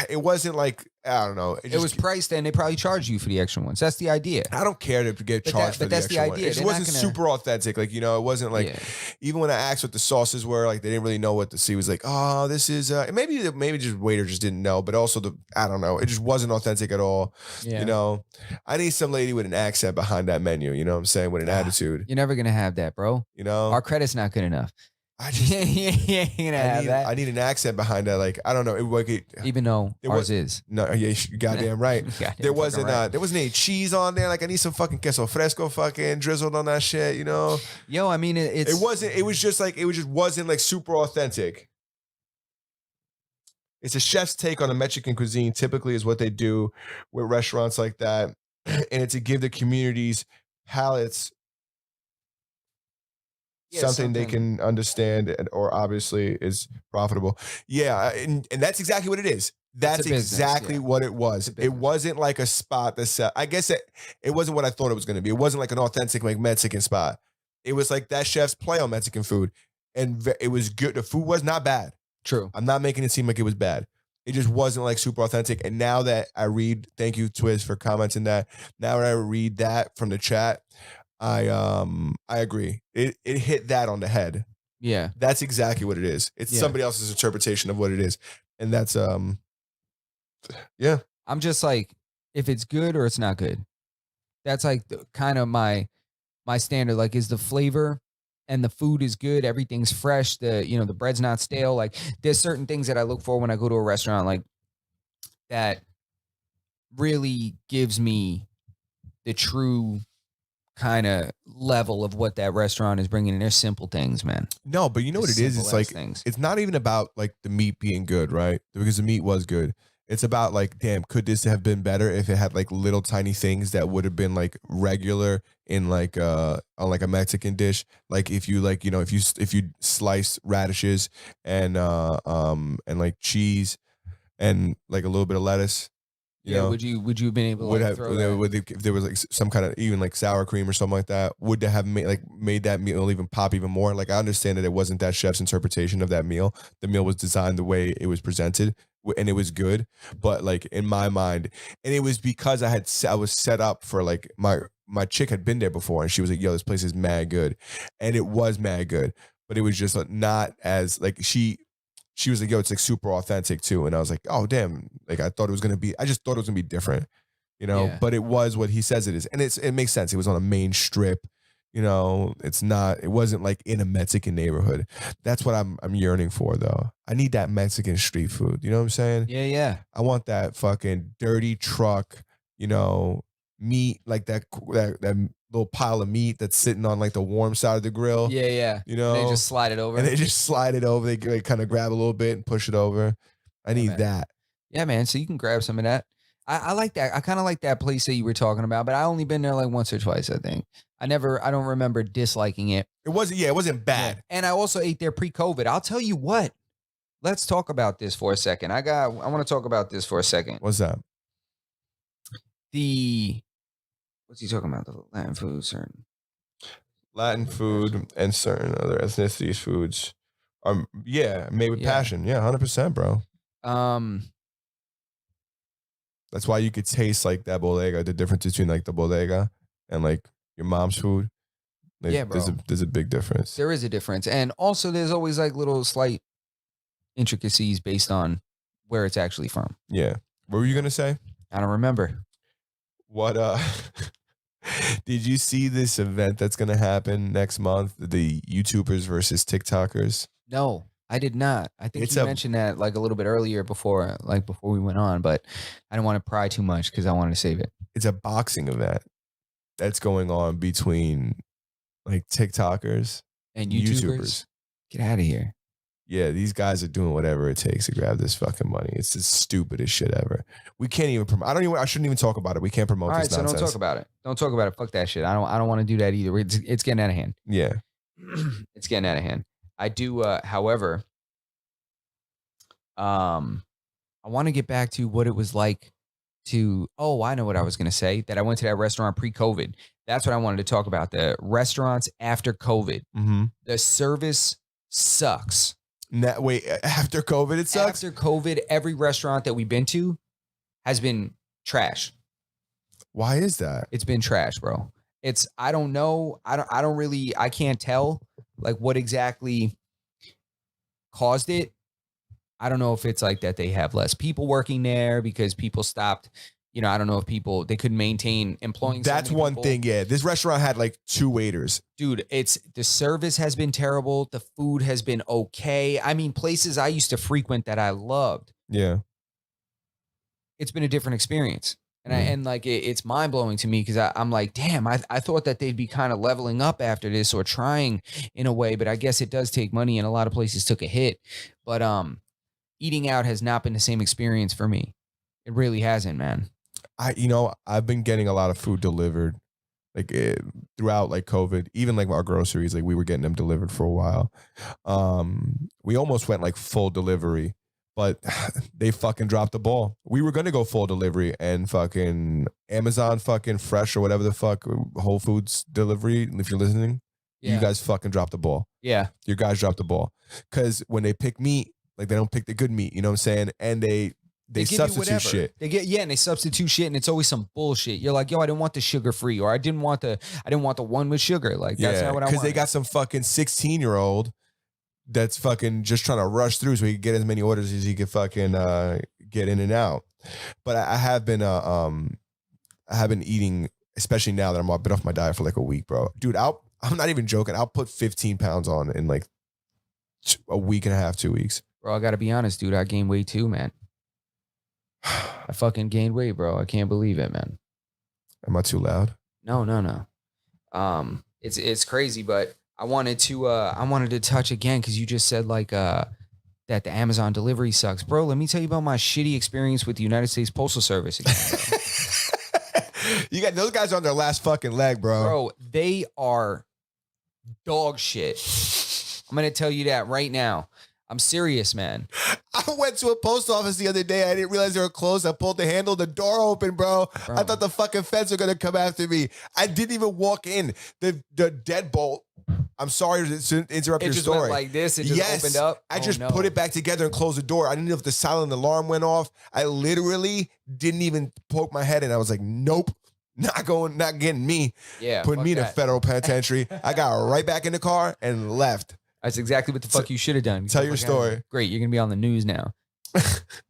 it wasn't like, I don't know. It was priced and they probably charged you for the extra ones. That's the idea. I don't care to get charged for the extra one. It just wasn't super authentic. Like, it wasn't like, even when I asked what the sauces were, like they didn't really know what to see. It was like, oh, this is, maybe just waiter just didn't know, but also I don't know. It just wasn't authentic at all. Yeah. I need some lady with an accent behind that menu, you know what I'm saying? With an attitude. You're never going to have that, bro. Our credit's not good enough. I need an accent behind that. Like, I don't know. Even though ours is. No, yeah, you're goddamn right. There wasn't any cheese on there. Like, I need some fucking queso fresco fucking drizzled on that shit, Yo, I mean, it just wasn't like super authentic. It's a chef's take on the Mexican cuisine, typically is what they do with restaurants like that. And it's to give the community's palates something they can understand or obviously is profitable. Yeah, and that's exactly what it is. That's exactly what it was. It wasn't like a spot that said, I guess it wasn't what I thought it was going to be. It wasn't like an authentic like Mexican spot. It was like that chef's play on Mexican food. And it was good. The food was not bad. True. I'm not making it seem like it was bad. It just wasn't like super authentic. And now that I read, thank you, Twiz, for commenting that. Now that I read that from the chat, I agree. It hit that on the head. Yeah. That's exactly what it is. It's somebody else's interpretation of what it is. And that's yeah. I'm just like, if it's good or it's not good. That's like kind of my standard. Like, is the flavor and the food is good, everything's fresh, the bread's not stale. Like, there's certain things that I look for when I go to a restaurant, like that really gives me the true kind of level of what that restaurant is bringing in. They're simple things, man. No, but you know what it is? It's like, it's not even about like the meat being good, right? Because the meat was good. It's about like, damn, could this have been better if it had like little tiny things that would have been like regular in like on like a Mexican dish? Like if you like, if you slice radishes and like cheese and like a little bit of lettuce, You know? Would you have been able to Would like, have throw that? if there was like some kind of even like sour cream or something like that, would they have made that meal even pop even more? Like I understand that it wasn't that chef's interpretation of that meal. The meal was designed the way it was presented, and it was good. But like in my mind, and it was because I was set up for like my chick had been there before, and she was like, "Yo, this place is mad good," and it was mad good. But it was just not as like she was like, "Yo, it's like super authentic too," and I was like, "Oh damn!" Like I just thought it was gonna be different, you know. Yeah. But it was what he says it is, and it makes sense. It was on a main strip, you know. It wasn't like in a Mexican neighborhood. That's what I'm yearning for though. I need that Mexican street food. You know what I'm saying? Yeah. I want that fucking dirty truck, you know, meat like that little pile of meat that's sitting on like the warm side of the grill. Yeah. You And they know, just slide it over. and they just slide it over. They kind of grab a little bit and push it over. I need man. that. Yeah, man. So you can grab some of that. I like that. I kind of like that place that you were talking about, but I only been there like once or twice, I think. I don't remember disliking it. It wasn't bad. Yeah. And I also ate there pre-COVID. I'll tell you what. Let's talk about this for a second. I want to talk about this for a second. What's that? What's he talking about? The Latin food, certain Latin food and certain other ethnicities foods are made with passion. Yeah, 100%, bro. That's why you could taste like that bodega, the difference between like the bodega and like your mom's food. Like, bro. There's a big difference. There is a difference. And also there's always like little slight intricacies based on where it's actually from. Yeah. What were you going to say? I don't remember. What did you see this event that's going to happen next month? The YouTubers versus TikTokers? No, I did not. I think you mentioned that like a little bit earlier before we went on, but I didn't want to pry too much because I wanted to save it. It's a boxing event that's going on between like TikTokers and YouTubers. Get out of here. Yeah, these guys are doing whatever it takes to grab this fucking money. It's the stupidest shit ever. We can't even promote. I shouldn't even talk about it. We can't promote this nonsense. So don't talk about it. Don't talk about it. Fuck that shit. I don't want to do that either. It's getting out of hand. Yeah. It's getting out of hand. I do, however, I want to get back to what it was like I know what I was going to say, that I went to that restaurant pre-COVID. That's what I wanted to talk about. The restaurants after COVID. Mm-hmm. The service sucks. Wait, after COVID, it sucks? After COVID, every restaurant that we've been to has been trash. Why is that? It's been trash, bro. I don't know. I can't tell like what exactly caused it. I don't know if it's like that they have less people working there because people stopped. I don't know if they couldn't maintain employing. That's so many one people. thing. Yeah. This restaurant had like 2 waiters. Dude, the service has been terrible. The food has been okay. I mean, places I used to frequent that I loved. Yeah. It's been a different experience. And it's mind blowing to me because I'm like, damn, I thought that they'd be kind of leveling up after this or trying in a way, but I guess it does take money and a lot of places took a hit. But eating out has not been the same experience for me. It really hasn't, man. I've been getting a lot of food delivered like throughout like COVID, even like our groceries, like we were getting them delivered for a while. We almost went like full delivery, but they fucking dropped the ball. We were going to go full delivery and fucking Amazon fucking Fresh or whatever the fuck, Whole Foods delivery. If you're listening, you guys fucking dropped the ball. Yeah. Your guys dropped the ball. Cause when they pick meat, like they don't pick the good meat, you know what I'm saying? And they substitute shit. And they substitute shit, and it's always some bullshit. You're like, yo, I didn't want the sugar free, or I didn't want the one with sugar. Like that's not what I want. Because they got some fucking 16-year-old that's fucking just trying to rush through so he can get as many orders as he can fucking get in and out. But I have been eating, especially now that I've been off my diet for like a week, bro. Dude, I'm not even joking. I'll put 15 pounds on in like a week and a half, 2 weeks. Bro, I gotta be honest, dude. I gained weight too, man. I fucking gained weight, bro. I can't believe it, man. Am I too loud? No. It's crazy, but I wanted to touch again because you just said like that the Amazon delivery sucks, bro. Let me tell you about my shitty experience with the United States Postal Service again. You got those guys on their last fucking leg, bro. Bro, they are dog shit. I'm gonna tell you that right now. I'm serious, man. I went to a post office the other day. I didn't realize they were closed. I pulled the handle, the door open, bro. I thought the fucking feds were gonna come after me. I didn't even walk in. The deadbolt. I'm sorry to interrupt your just story. Went like this. It just opened up. I just put it back together and closed the door. I didn't know if the silent alarm went off. I literally didn't even poke my head in. I was like, nope. Not getting me. Yeah. Putting me in a federal penitentiary. I got right back in the car and left. That's exactly what the fuck you should have done. Tell your story. Great, you're gonna be on the news now.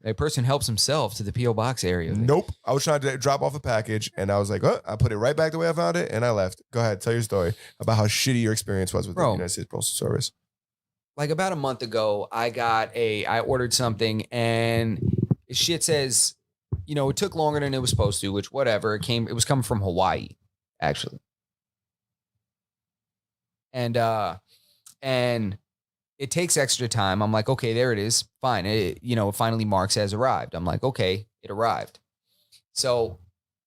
A person helps himself to the P.O. box area. Nope. I was trying to drop off a package and I was like, oh, I put it right back the way I found it and I left. Go ahead, tell your story about how shitty your experience was with the United States Postal Service. Like about a month ago, I ordered something and shit says, you know, it took longer than it was supposed to, which whatever. It was coming from Hawaii, actually. And it takes extra time. I'm like, okay, there it is. Fine. It finally marks as arrived. I'm like, okay, it arrived. So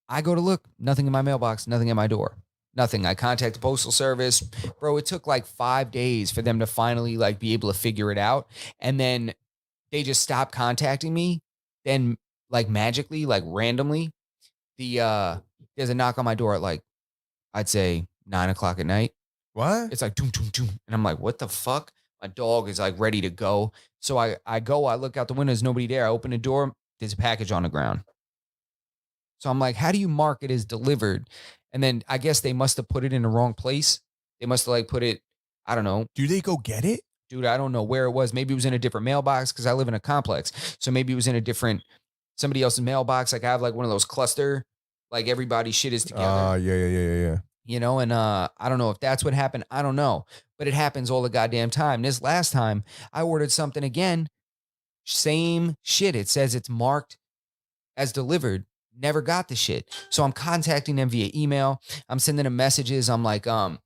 I go to look, nothing in my mailbox, nothing at my door, nothing. I contact the Postal Service. Bro, it took like 5 days for them to finally like be able to figure it out. And then they just stopped contacting me. Then like magically, like randomly, there's a knock on my door at like, I'd say 9:00 at night. What? It's like doom, doom, doom. And I'm like, what the fuck? My dog is like ready to go. So I go, I look out the window, there's nobody there. I open the door, there's a package on the ground. So I'm like, how do you mark it as delivered? And then I guess they must have put it in the wrong place. They must have like put it, I don't know. Do they go get it? Dude, I don't know where it was. Maybe it was in a different mailbox because I live in a complex. So maybe it was in somebody else's mailbox. Like I have like one of those cluster, like everybody's shit is together. Yeah. You know, and I don't know if that's what happened. I don't know. But it happens all the goddamn time. This last time I ordered something again, same shit. It says it's marked as delivered. Never got the shit. So I'm contacting them via email. I'm sending them messages. I'm like, on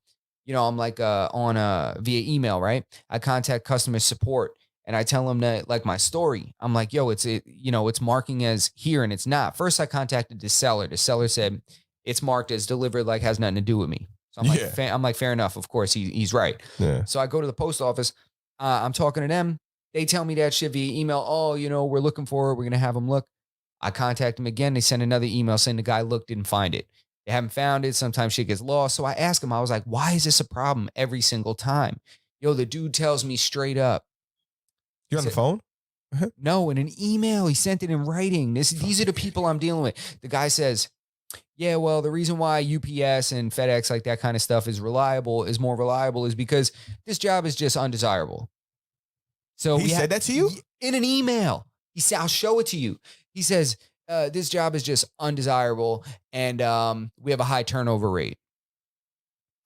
via email, right? I contact customer support and I tell them that like my story. I'm like, yo, it's marking as here and it's not. First I contacted the seller. The seller said, it's marked as delivered, like has nothing to do with me. So I'm like, fair enough. Of course, he's right. Yeah. So I go to the post office. I'm talking to them. They tell me that shit via email. Oh, we're looking for it. We're going to have them look. I contact them again. They send another email saying the guy looked, didn't find it. They haven't found it. Sometimes shit gets lost. So I ask him, I was like, why is this a problem every single time? Yo, the dude tells me straight up. You on the phone? No, in an email. He sent it in writing. These are the people I'm dealing with. The guy says, yeah, well, the reason why UPS and FedEx, like that kind of stuff is more reliable is because this job is just undesirable. So he said that to you? In an email. He said, I'll show it to you. He says, this job is just undesirable and we have a high turnover rate.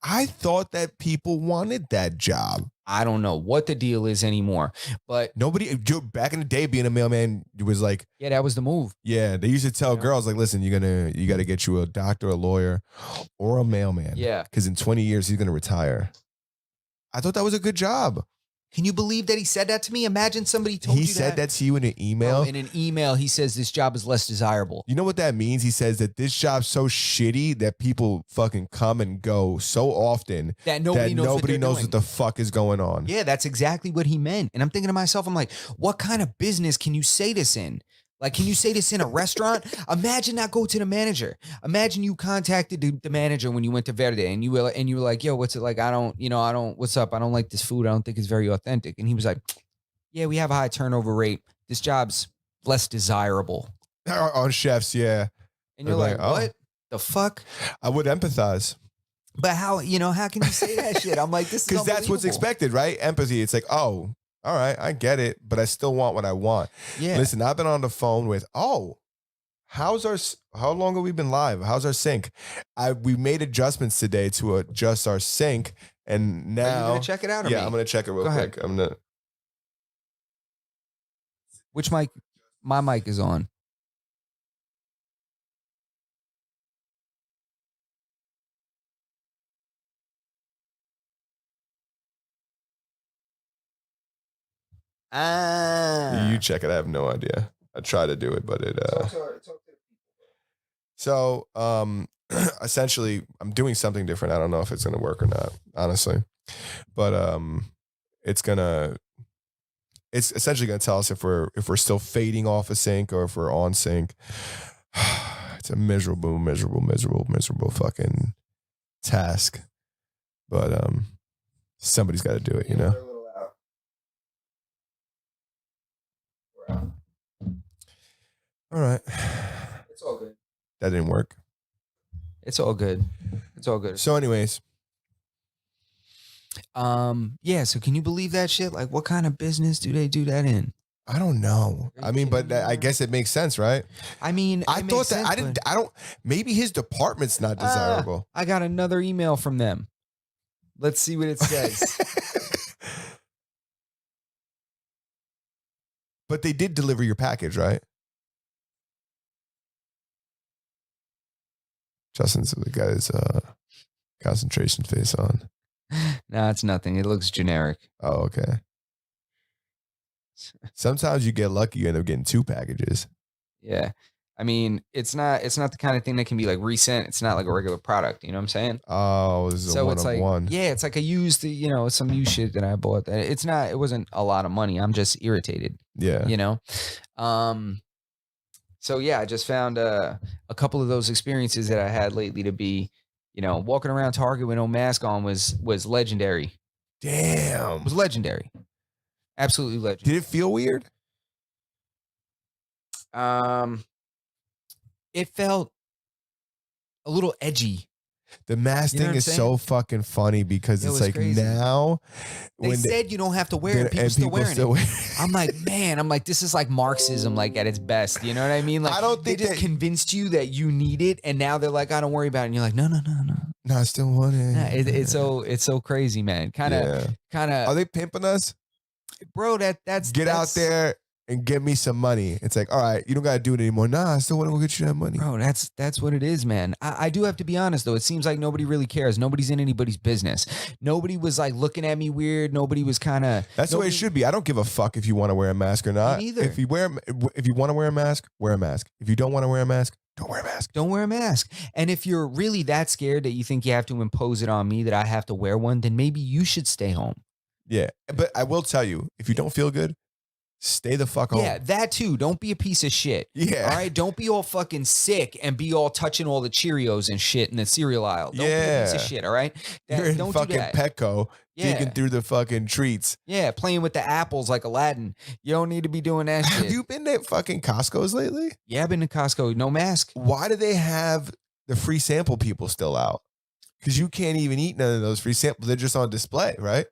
I thought that people wanted that job. I don't know what the deal is anymore, but nobody back in the day being a mailman was like, yeah, that was the move. Yeah. They used to tell girls like, listen, you got to get you a doctor, a lawyer or a mailman. Yeah. Cause in 20 years, he's going to retire. I thought that was a good job. Can you believe that he said that to me? Imagine somebody told you that. He said that to you in an email? In an email, he says this job is less desirable. You know what that means? He says that this job's so shitty that people fucking come and go so often that nobody knows what the fuck is going on. Yeah, that's exactly what he meant. And I'm thinking to myself, I'm like, what kind of business can you say this in? Like, can you say this in a restaurant? Imagine not go to the manager. Imagine you contacted the manager when you went to Caterday and you were like, yo, what's it like? What's up? I don't like this food. I don't think it's very authentic. And he was like, yeah, we have a high turnover rate. This job's less desirable. On chefs, yeah. And you're like, what the fuck? I would empathize. But how can you say that shit? I'm like, this is because that's what's expected, right? Empathy. It's like, oh, all right, I get it, but I still want what I want. Yeah. Listen, I've been on the phone with, how long have we been live? How's our sync? We made adjustments today to adjust our sync, and now. Are you going to check it out or Yeah, me? I'm going to check it real quick. Which mic? My mic is on. You check it. I have no idea. I try to do it, but it. So, essentially, I'm doing something different. I don't know if it's gonna work or not, honestly, but it's gonna it's essentially going to tell us if we're still fading off a sync or if we're on sync. It's a miserable fucking task. But somebody's got to do it, you know. We're out. All right. It's all good. That didn't work. It's all good. It's all good. So anyways, yeah, so can you believe that shit? Like, what kind of business do they do that in? I don't know. I mean, but I guess it makes sense, right? I mean, I thought that I don't. Maybe his department's not desirable. I got another email from them. Let's see what it says. But they did deliver your package, right? Justin's got his concentration face on. No, it's nothing. It looks generic. Oh, okay. Sometimes you get lucky, you end up getting 2 packages. Yeah. I mean, it's not the kind of thing that can be like resent. It's not like a regular product. You know what I'm saying? Oh, this is a one of one. Yeah, it's like a used, some used shit that I bought. It wasn't a lot of money. I'm just irritated. Yeah. You know? So yeah, I just found a couple of those experiences that I had lately to be, walking around Target with no mask on was legendary. Damn. It was legendary. Absolutely legendary. Did it feel weird? It felt a little edgy. The mask thing is so fucking funny because it's like crazy. Now they said you don't have to wear it, people still wearing it. I'm like, man, this is like Marxism, like at its best. You know what I mean? Like, I don't think they just convinced you that you need it, and now they're like, I don't worry about it. And you're like, no. No, I still want it. Nah, it's so crazy, man. Kind of. Are they pimping us, bro? That's out there and get me some money. It's like, all right, you don't got to do it anymore. Nah, I still want to go get you that money. Bro, that's what it is, man. I do have to be honest, though. It seems like nobody really cares. Nobody's in anybody's business. Nobody was like looking at me weird. Nobody was kind of... That's the way it should be. I don't give a fuck if you want to wear a mask or not. Me neither. If you want to wear a mask, wear a mask. If you don't want to wear a mask, don't wear a mask. Don't wear a mask. And if you're really that scared that you think you have to impose it on me, that I have to wear one, then maybe you should stay home. Yeah. But I will tell you, if you don't feel good, stay the fuck home. Yeah, that too. Don't be a piece of shit. Yeah. All right. Don't be all fucking sick and be all touching all the Cheerios and shit in the cereal aisle. Don't be a piece of shit. All right. You're in don't fucking do that. Petco, digging through the fucking treats. Yeah, playing with the apples like Aladdin. You don't need to be doing that shit. Have you been to fucking Costco's lately? Yeah, I've been to Costco. No mask. Why do they have the free sample people still out? Because you can't even eat none of those free samples. They're just on display, right?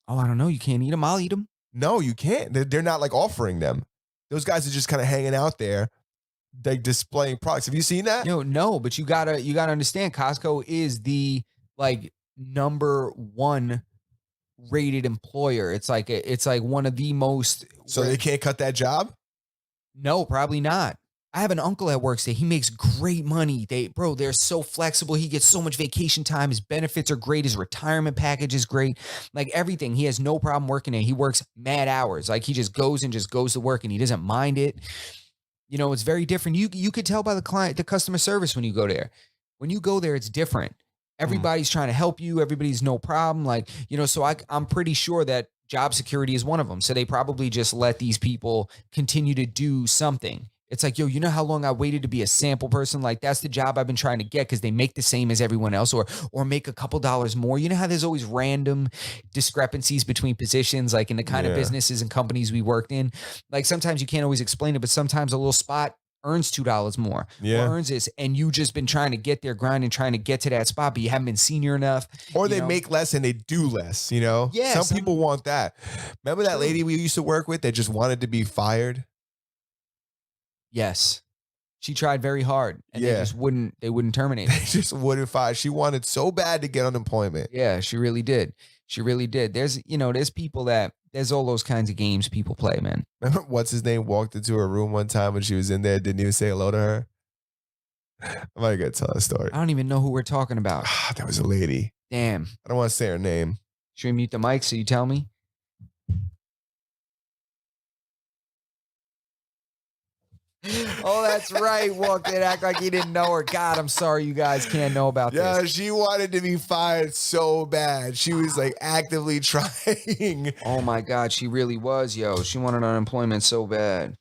Oh, I don't know. You can't eat them. I'll eat them. No, you can't. They're not like offering them. Those guys are just kind of hanging out there, like displaying products. Have you seen that? No, but you gotta understand, Costco is the like #1 rated employer. It's like one of the most. So they can't cut that job? No, probably not. I have an uncle that works there. He makes great money. They're so flexible. He gets so much vacation time. His benefits are great. His retirement package is great. Like everything. He has no problem working there. He works mad hours. Like he just goes to work and he doesn't mind it. It's very different. You could tell by the customer service when you go there. When you go there, it's different. Everybody's trying to help you. Everybody's no problem. Like, so I'm pretty sure that job security is one of them. So they probably just let these people continue to do something. It's like, yo, you know how long I waited to be a sample person? Like, that's the job I've been trying to get because they make the same as everyone else or make a couple dollars more. You know how there's always random discrepancies between positions, like in the kind of businesses and companies we worked in? Like, sometimes you can't always explain it, but sometimes a little spot earns $2 more or earns this, and you just been trying to get there, grinding, trying to get to that spot, but you haven't been senior enough. Or they make less and they do less, Yeah. Some people want that. Remember that lady we used to work with that just wanted to be fired? Yes. She tried very hard and they wouldn't terminate her. They just wouldn't fire. She wanted so bad to get unemployment. Yeah, she really did. There's people there's all those kinds of games people play, man. Remember what's his name walked into her room one time when she was in there, didn't even say hello to her? I'm not gonna tell a story. I don't even know who we're talking about. That was a lady. Damn. I don't want to say her name. Should we mute the mic so you tell me? Oh, that's right. Walked in, act like he didn't know her. God, I'm sorry you guys can't know about Yeah, this. she wanted to be fired so bad. She was like actively trying. Oh my God, she really was, yo. She wanted unemployment so bad.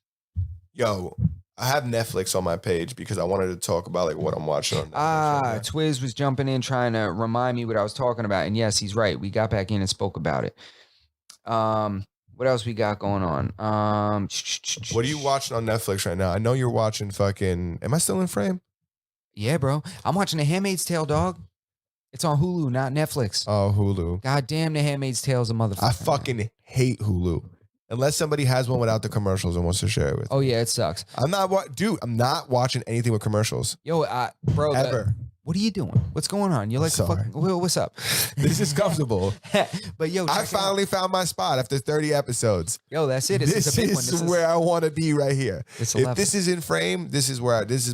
Yo, I have Netflix on my page because I wanted to talk about like what I'm watching on Netflix right now. Twiz was jumping in trying to remind me what I was talking about. And yes, he's right. We got back in and spoke about it. What else we got going on? What are you watching on Netflix right now? I know you're watching fucking. Am I still in frame? Yeah, bro. I'm watching The Handmaid's Tale, dog. It's on Hulu, not Netflix. Oh, Hulu. God damn, The Handmaid's Tale is a motherfucker. I fucking hate Hulu. Unless somebody has one without the commercials and wants to share it with me. Oh, yeah, it sucks. I'm not watching anything with commercials. Yo, bro. Ever. What are you doing? What's going on? You're like, what's up? This is comfortable. But yo, I finally found my spot after 30 episodes. Yo, that's it. This is where I want to be right here. If this is in frame, this is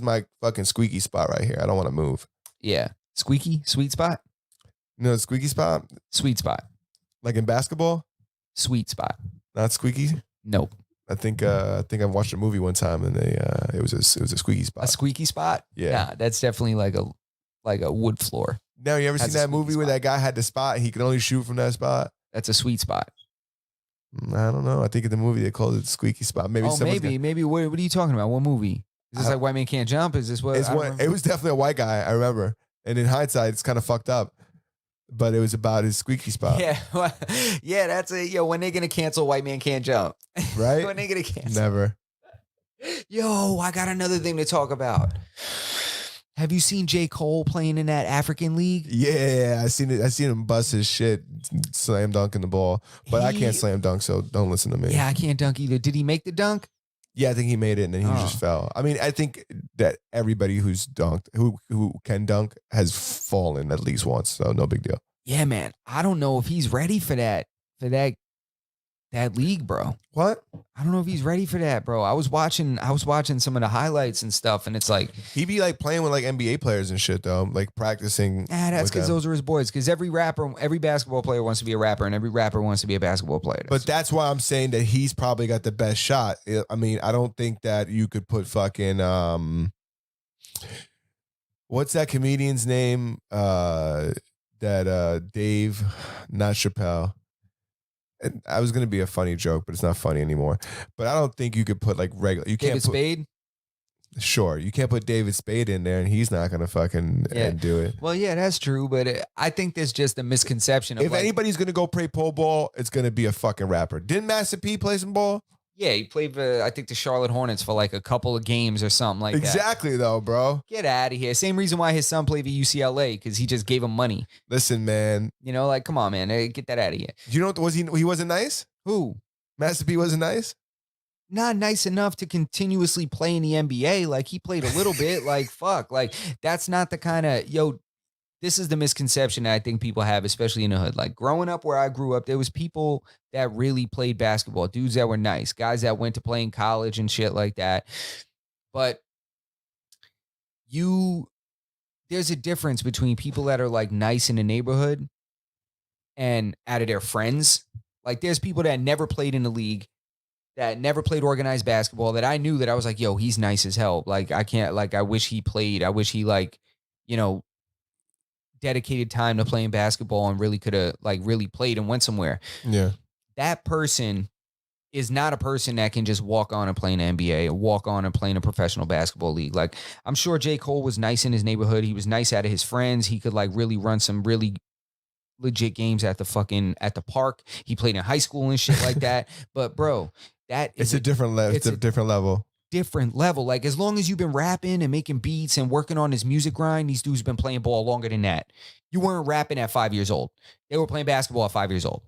my fucking squeaky spot right here. I don't want to move. Yeah. Squeaky? Sweet spot? No, squeaky spot? Sweet spot. Like in basketball? Sweet spot. Not squeaky? Nope. I think I watched a movie one time and it was a squeaky spot. A squeaky spot? Yeah. Nah, that's definitely like a wood floor. Now, you ever seen that movie where that guy had the spot and he could only shoot from that spot? That's a sweet spot. I don't know. I think in the movie they called it the squeaky spot. Maybe. Maybe. What are you talking about? What movie? Is this like White Man Can't Jump? Is this what? It was definitely a white guy. I remember. And in hindsight, it's kind of fucked up. But it was about his squeaky spot. Yeah. Yeah, that's it. Yo, when they going to cancel White Man Can't Jump? Right? When they going to cancel? Never. Yo, I got another thing to talk about. Have you seen J. Cole playing in that African League? Yeah, I seen it. I seen him bust his shit, slam dunking the ball. But I can't slam dunk, so don't listen to me. Yeah, I can't dunk either. Did he make the dunk? Yeah, I think he made it, and then he just fell. I mean, I think that everybody who's dunked, who can dunk, has fallen at least once, so no big deal. Yeah, man. I don't know if he's ready for that league, bro. What? I don't know if he's ready for that, bro. I was watching some of the highlights and stuff, and it's like he be like playing with like NBA players and shit though, like practicing. That's because those are his boys. Because every basketball player wants to be a rapper, and every rapper wants to be a basketball player. But that's why I'm saying that he's probably got the best shot. I mean, I don't think that you could put fucking what's that comedian's name? That Dave, not Chappelle. And I was gonna be a funny joke, but it's not funny anymore. But I don't think you could put like regular. You David Spade. Sure, you can't put David Spade in there, and he's not gonna fucking do it. Well, yeah, that's true, but I think there's just a misconception. If anybody's gonna go play pole ball, it's gonna be a fucking rapper. Didn't Master P play some ball? Yeah, he played for, I think, the Charlotte Hornets for like a couple of games or something like that. Exactly, though, bro. Get out of here. Same reason why his son played for UCLA, because he just gave him money. Listen, man. You know, like, come on, man. Hey, get that out of here. You know what? He wasn't nice? Who? Master P wasn't nice? Not nice enough to continuously play in the NBA. Like, he played a little bit. Like, fuck. Like, that's not the kind of, this is the misconception that I think people have, especially in the hood. Like, growing up where I grew up, there was people that really played basketball, dudes that were nice, guys that went to play in college and shit like that. But there's a difference between people that are like nice in the neighborhood and out of their friends. Like, there's people that never played in the league, that never played organized basketball, that I knew that I was like, yo, he's nice as hell. Like, I can't, like, I wish he played. I wish he, like, dedicated time to playing basketball and really could have like really played and went somewhere. Yeah. That person is not a person that can just walk on and play in the NBA or walk on and play in a professional basketball league. Like, I'm sure J. Cole was nice in his neighborhood. He was nice out of his friends. He could like really run some really legit games at the park. He played in high school and shit like that. But bro, it's a different level. It's a different level. Different level. Like, as long as you've been rapping and making beats and working on his music grind, these dudes been playing ball longer than that. You weren't rapping at 5 years old. They were playing basketball at 5 years old.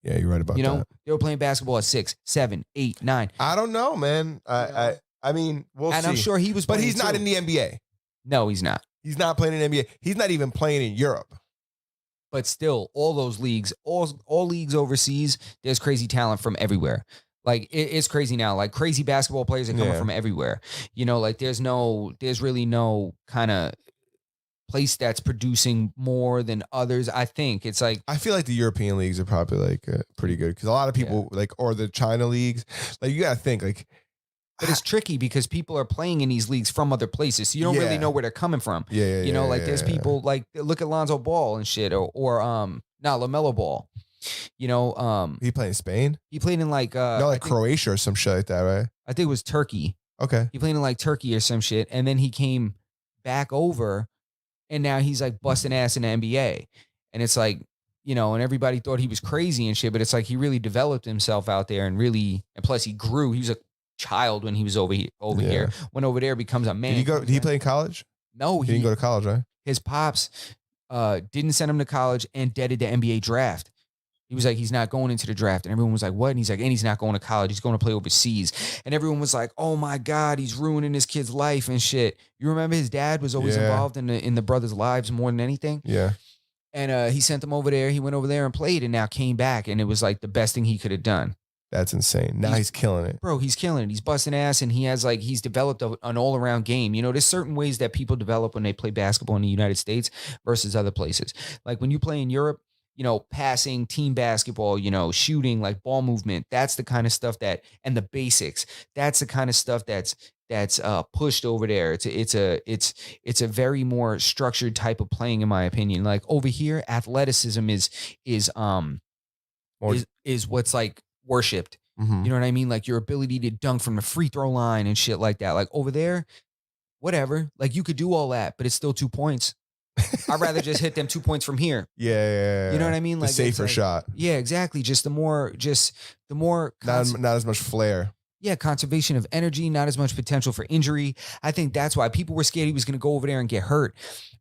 Yeah, you're right about that. They were playing basketball at 6, 7, 8, 9. I don't know, man. I mean, we'll see. And I'm sure he was, but he's not in the NBA. No, he's not. He's not playing in the NBA. He's not even playing in Europe. But still, all those leagues, all leagues overseas, there's crazy talent from everywhere. Like, it's crazy now. Like, crazy basketball players are coming from everywhere. Like, there's really no kind of place that's producing more than others. I think it's like, I feel like the European leagues are probably like pretty good, because a lot of people like, or the China leagues, like, you gotta think like, But it's tricky because people are playing in these leagues from other places. So you don't really know where they're coming from. Yeah. You know, like there's people like look at Lonzo Ball and shit or LaMelo Ball. You know, he played in Spain? He played in like Croatia or some shit like that, right? I think it was Turkey. Okay. He played in like Turkey or some shit. And then he came back over and now he's like busting ass in the NBA. And it's like, you know, and everybody thought he was crazy and shit, but it's like he really developed himself out there and plus he grew. He was a child when he was over here. Went over there, becomes a man. Did he play in college? No, he didn't go to college, right? His pops didn't send him to college and deaded the NBA draft. He was like, he's not going into the draft. And everyone was like, what? And he's like, and he's not going to college. He's going to play overseas. And everyone was like, oh my God, he's ruining his kid's life and shit. You remember his dad was always involved in the brothers' lives more than anything? Yeah. And he sent them over there. He went over there and played and now came back. And it was like the best thing he could have done. That's insane. Now he's killing it. Bro, he's killing it. He's busting ass and he's developed an all-around game. You know, there's certain ways that people develop when they play basketball in the United States versus other places. Like when you play in Europe, you know, passing, team basketball, you know, shooting, like ball movement. That's the kind of stuff and the basics. That's the kind of stuff that's pushed over there. It's a very more structured type of playing, in my opinion. Like over here, athleticism is what's like worshipped. Mm-hmm. You know what I mean? Like your ability to dunk from the free throw line and shit like that. Like over there, whatever. Like you could do all that, but it's still 2 points. I'd rather just hit them 2 points from here. Yeah. You know what I mean? Like the safer shot. Yeah, exactly. Just the more not as much flair. Yeah, conservation of energy, not as much potential for injury. I think that's why people were scared he was going to go over there and get hurt.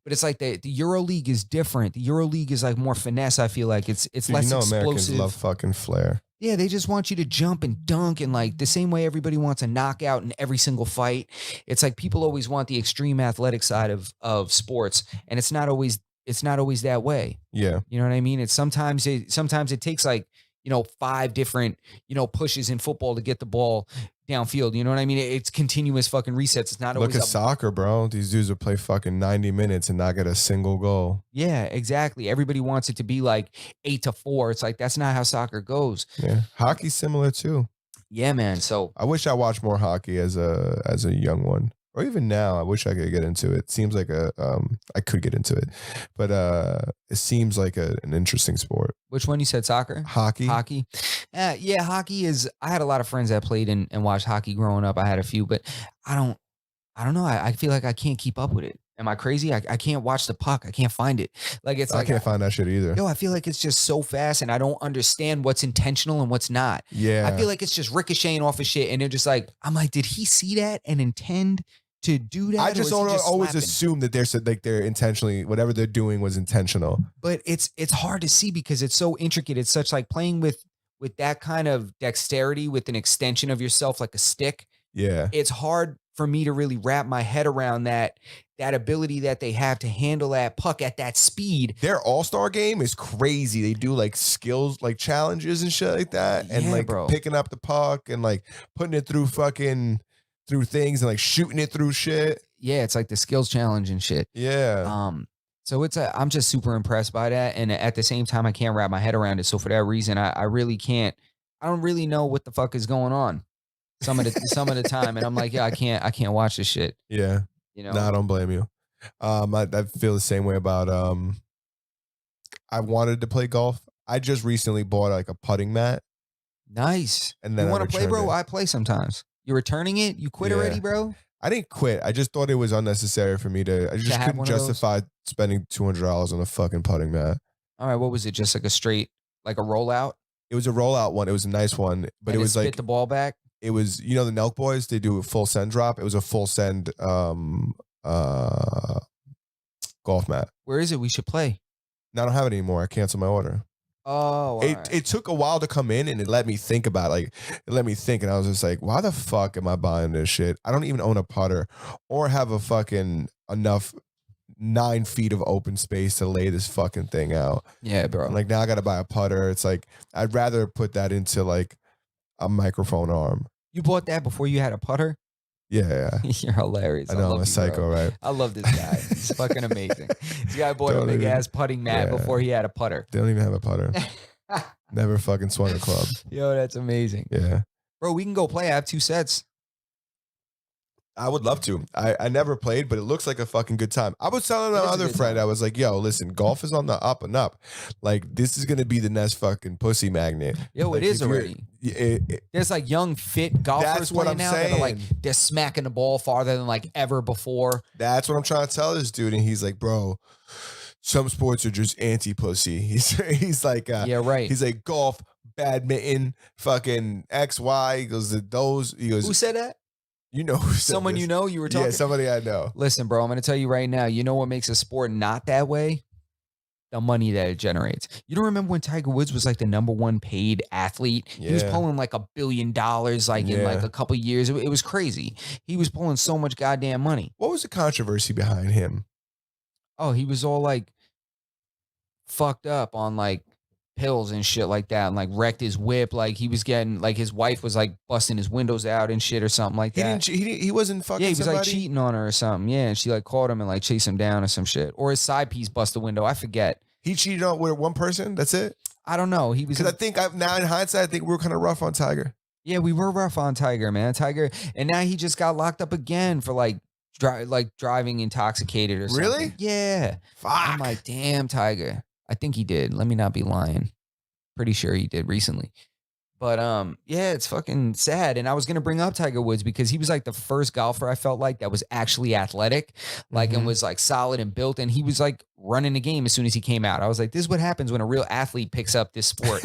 But it's like the EuroLeague is different. The EuroLeague is like more finesse. I feel like it's less explosive. Americans love fucking flair. Yeah, they just want you to jump and dunk and like the same way everybody wants a knockout in every single fight. It's like people always want the extreme athletic side of sports, and it's not always that way. Yeah. You know what I mean? It's sometimes it takes like, you know, 5 different, you know, pushes in football to get the ball downfield. You know what I mean? It's continuous fucking resets. It's not always. Look at soccer, bro. These dudes would play fucking 90 minutes and not get a single goal. Yeah, exactly. Everybody wants it to be like 8-4. It's like, that's not how soccer goes. Yeah. Hockey's similar too. Yeah, man. So I wish I watched more hockey as a young one. Or even now, I wish I could get into it. Seems like I could get into it, but it seems like an interesting sport. Which one you said? Soccer, hockey. Yeah, hockey is. I had a lot of friends that played and watched hockey growing up. I had a few, but I don't know. I feel like I can't keep up with it. Am I crazy? I can't watch the puck. I can't find it. I can't find that shit either. Yo, I feel like it's just so fast and I don't understand what's intentional and what's not. Yeah. I feel like it's just ricocheting off of shit. And they're just like, I'm like, did he see that and intend to do that? I just always assume that they're intentionally, whatever they're doing was intentional. But it's hard to see because it's so intricate. It's such like playing with that kind of dexterity with an extension of yourself, like a stick. Yeah. It's hard for me to really wrap my head around that ability that they have to handle that puck at that speed. Their all-star game is crazy. They do like skills, like challenges and shit like that. And like picking up the puck and like putting it through things and like shooting it through shit. Yeah, it's like the skills challenge and shit. Yeah. So I'm just super impressed by that. And at the same time, I can't wrap my head around it. So for that reason, I really can't. I don't really know what the fuck is going on some of the time. And I'm like, yeah, I can't watch this shit. Yeah. You know, no, I don't blame you. I feel the same way about I wanted to play golf. I just recently bought like a putting mat. Nice. And then you want to play, bro? it. I play sometimes. You're returning it? You quit already, bro? I didn't quit. I just thought it was unnecessary for me to. I just couldn't justify spending $200 on a fucking putting mat. All right, what was it? Just like a straight, like a rollout? It was a rollout one. It was a nice one, but and it was like spit the ball back. It was, the Nelk boys. They do a full send drop. It was a full send golf mat. Where is it? We should play. No, I don't have it anymore. I canceled my order. Oh, it took a while to come in, and it let me think about it. It let me think, and I was just like, why the fuck am I buying this shit? I don't even own a putter or have a fucking enough 9 feet of open space to lay this fucking thing out. Yeah, bro. I'm like, now I got to buy a putter. It's like, I'd rather put that into like a microphone arm. You bought that before you had a putter? Yeah. You're hilarious. I know, I'm a psycho, right? I love this guy. He's fucking amazing. This guy bought a big ass putting mat before he had a putter. They don't even have a putter. Never fucking swung a club. Yo, that's amazing. Yeah. Bro, we can go play. I have 2 sets. I would love to. I never played, but it looks like a fucking good time. I was telling It is a another good friend, time. I was like, yo, listen, golf is on the up and up. Like, this is going to be the next fucking pussy magnet. Yo, like, it is if you're- already. it- There's like young, fit golfers That's what playing I'm now that are like, saying. they're smacking the ball farther than like ever before. That's what I'm trying to tell this dude. And he's like, bro, some sports are just anti-pussy. He's like, Yeah, right. he's like, golf, badminton, fucking XY. He goes, Who said that? You know who said Someone this. you know? You were talking? Yeah, somebody I know. Listen, bro, I'm going to tell you right now. You know what makes a sport not that way? The money that it generates. You don't remember when Tiger Woods was like the #1 paid athlete? He was Yeah. pulling like $1 billion like in like Yeah. a couple years. It was crazy. He was pulling so much goddamn money. What was the controversy behind him? Oh, he was all like fucked up on like pills and shit like that, and like wrecked his whip. Like he was getting like his wife was like busting his windows out and shit or something like He that. he wasn't fucking Yeah, he was somebody? like cheating on her or something. Yeah, and she like caught him and like chased him down or some shit. Or his side piece bust the window. I forget. He cheated on with one person? That's it? I don't know. He was Because I think now in hindsight, I think we were kind of rough on Tiger. yeah, we were rough on Tiger, man. Tiger, and now he just got locked up again for like driving intoxicated or something. Really? Yeah. Fuck. I'm like, damn, Tiger. I think he did. Let me not be lying. Pretty sure he did recently. But yeah, it's fucking sad. And I was gonna bring up Tiger Woods because he was like the first golfer I felt like that was actually athletic, like and Mhm. was like solid and built. And he was like running the game as soon as he came out. I was like, this is what happens when a real athlete picks up this sport.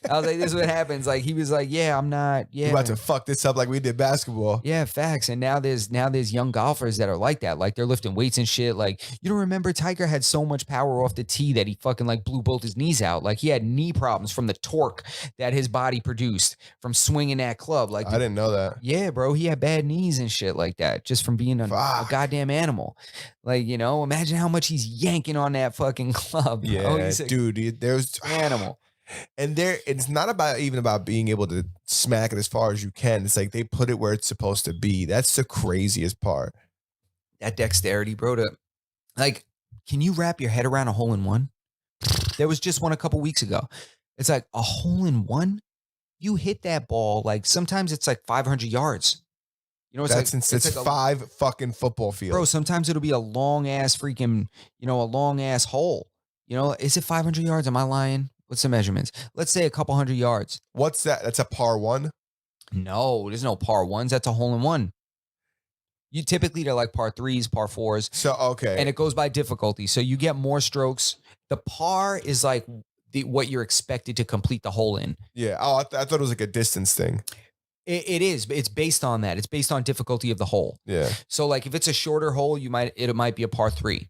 I was like, this is what happens. Like he was like, yeah, I'm not, You yeah. about to fuck this up like we did basketball. Yeah, facts. And now there's young golfers that are like that. Like they're lifting weights and shit. Like you don't remember Tiger had so much power off the tee that he fucking like blew both his knees out. Like he had knee problems from the torque that his body produced from swinging that club. Like I didn't know that. yeah, bro, he had bad knees and shit like that just from being a Fuck. goddamn animal. Like you know, imagine how much he's yanking on that fucking club. Bro. Yeah, He's an dude. There's animal. and it's not even about being able to smack it as far as you can. It's like they put it where it's supposed to be. That's the craziest part. That dexterity, bro. Like, can you wrap your head around a hole in one? There was just one a couple weeks ago. It's like a hole in one. You hit that ball like sometimes it's like 500 yards. You know, That's it's it's like 5 fucking football fields. bro. Sometimes it'll be a long ass freaking, a long ass hole. You know, is it 500 yards? Am I lying? What's the measurements? Let's say a couple hundred yards. What's that? That's a par 1? No, there's no par ones. That's a hole in one. You typically they're like par 3s, par 4s. So okay. And it goes by difficulty. So you get more strokes. The par is like what you're expected to complete the hole in. Yeah. Oh, I thought it was like a distance thing. It is. It's based on that. It's based on difficulty of the hole. Yeah. So like if it's a shorter hole, it might be a par 3.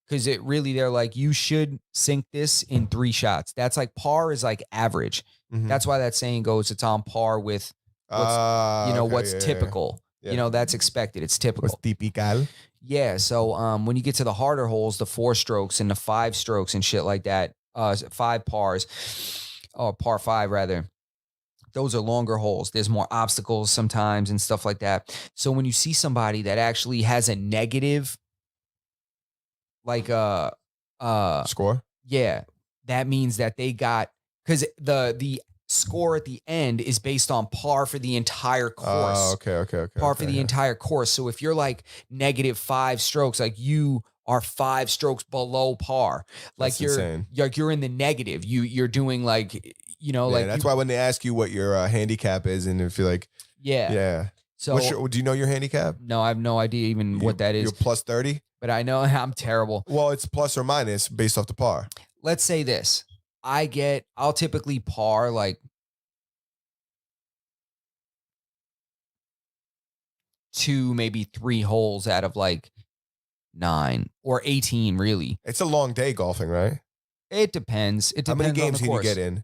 Because they're like, you should sink this in 3 shots. That's like par is like average. Mhm. That's why that saying goes, it's on par with what's Okay, what's yeah, yeah. typical. Yeah. That's expected. It's typical. What's typical? Yeah. So when you get to the harder holes, the 4 strokes and the 5 strokes and shit like that, 5 pars, or par 5 rather, those are longer holes. There's more obstacles sometimes and stuff like that. So when you see somebody that actually has a negative, like Score? yeah, that means that they got, because the score at the end is based on par for the entire course. Oh, okay. Par for okay, the yeah. entire course. So if you're like -5 strokes, like you are 5 strokes below par, like That's you're insane. you're in the negative. You're doing like Yeah, like that's why when they ask you what your handicap is, and if you're like, yeah. yeah. So Do you know your handicap? no, I have no idea even what that is. You're plus 30? But I know I'm terrible. Well, it's plus or minus based off the par. Let's say this. I'll typically par like 2, maybe 3 holes out of like 9 or 18, really. It's a long day golfing, right? It depends. It How depends many on games the can you course. get in?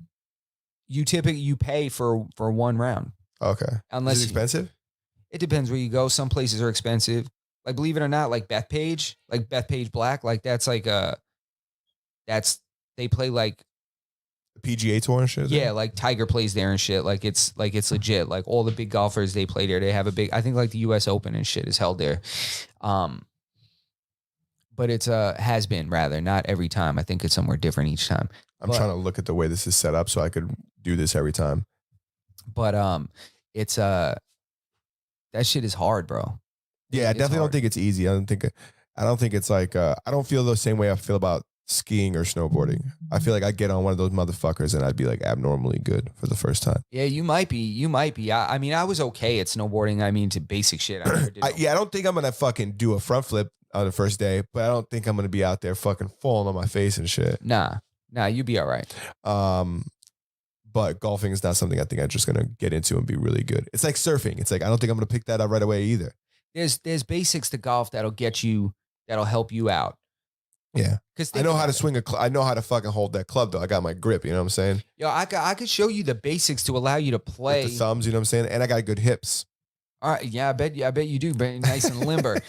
You pay for 1 round. Okay. Unless Is it expensive? It depends where you go. Some places are expensive. Like believe it or not, like Bethpage Black, like that's like they play like The PGA Tour and shit? yeah, like Tiger plays there and shit. Like it's legit. Like all the big golfers they play there. They have a big, I think like the US Open and shit is held there. But it's has been rather, not every time. I think it's somewhere different each time. I'm trying to look at the way this is set up so I could do this every time. But it's that shit is hard, bro. Yeah, I definitely don't think it's easy. I don't think it's like I don't feel the same way I feel about skiing or snowboarding. I feel like I get on one of those motherfuckers and I'd be like abnormally good for the first time. Yeah, you might be. You might be. I mean, I was okay at snowboarding. I mean, to basic shit. I never did. I don't think I'm gonna fucking do a front flip on the first day, but I don't think I'm gonna be out there fucking falling on my face and shit. Nah, you'd be all right. But golfing is not something I think I'm just gonna get into and be really good. It's like surfing. It's like I don't think I'm gonna pick that up right away either. There's basics to golf that'll help you out. Yeah, because I know how to swing I know how to fucking hold that club though. I got my grip. You know what I'm saying? Yo, I could show you the basics to allow you to play with the thumbs. You know what I'm saying? And I got good hips. All right, yeah, I bet you do, but nice and limber.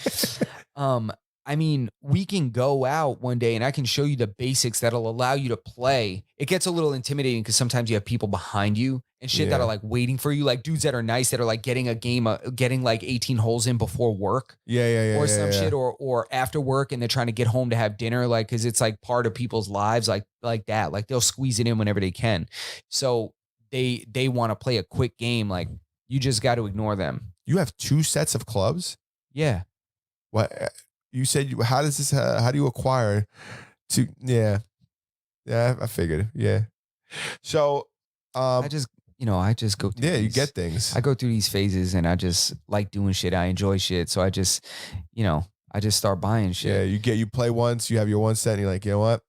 I mean, we can go out one day and I can show you the basics that'll allow you to play. It gets a little intimidating because sometimes you have people behind you and shit that are like waiting for you, like dudes that are nice that are like getting a game, getting like 18 holes in before work. Or some shit, or after work, and they're trying to get home to have dinner, like because it's like part of people's lives, like that. Like they'll squeeze it in whenever they can. So they want to play a quick game. Like you just got to ignore them. You have 2 sets of clubs? Yeah. What? You said, how do you acquire 2? Yeah, I figured. Yeah. So, I just go through you get things. I go through these phases and I just like doing shit. I enjoy shit. So I just start buying shit. Yeah, you play once, you have your one set and you're like, you know what?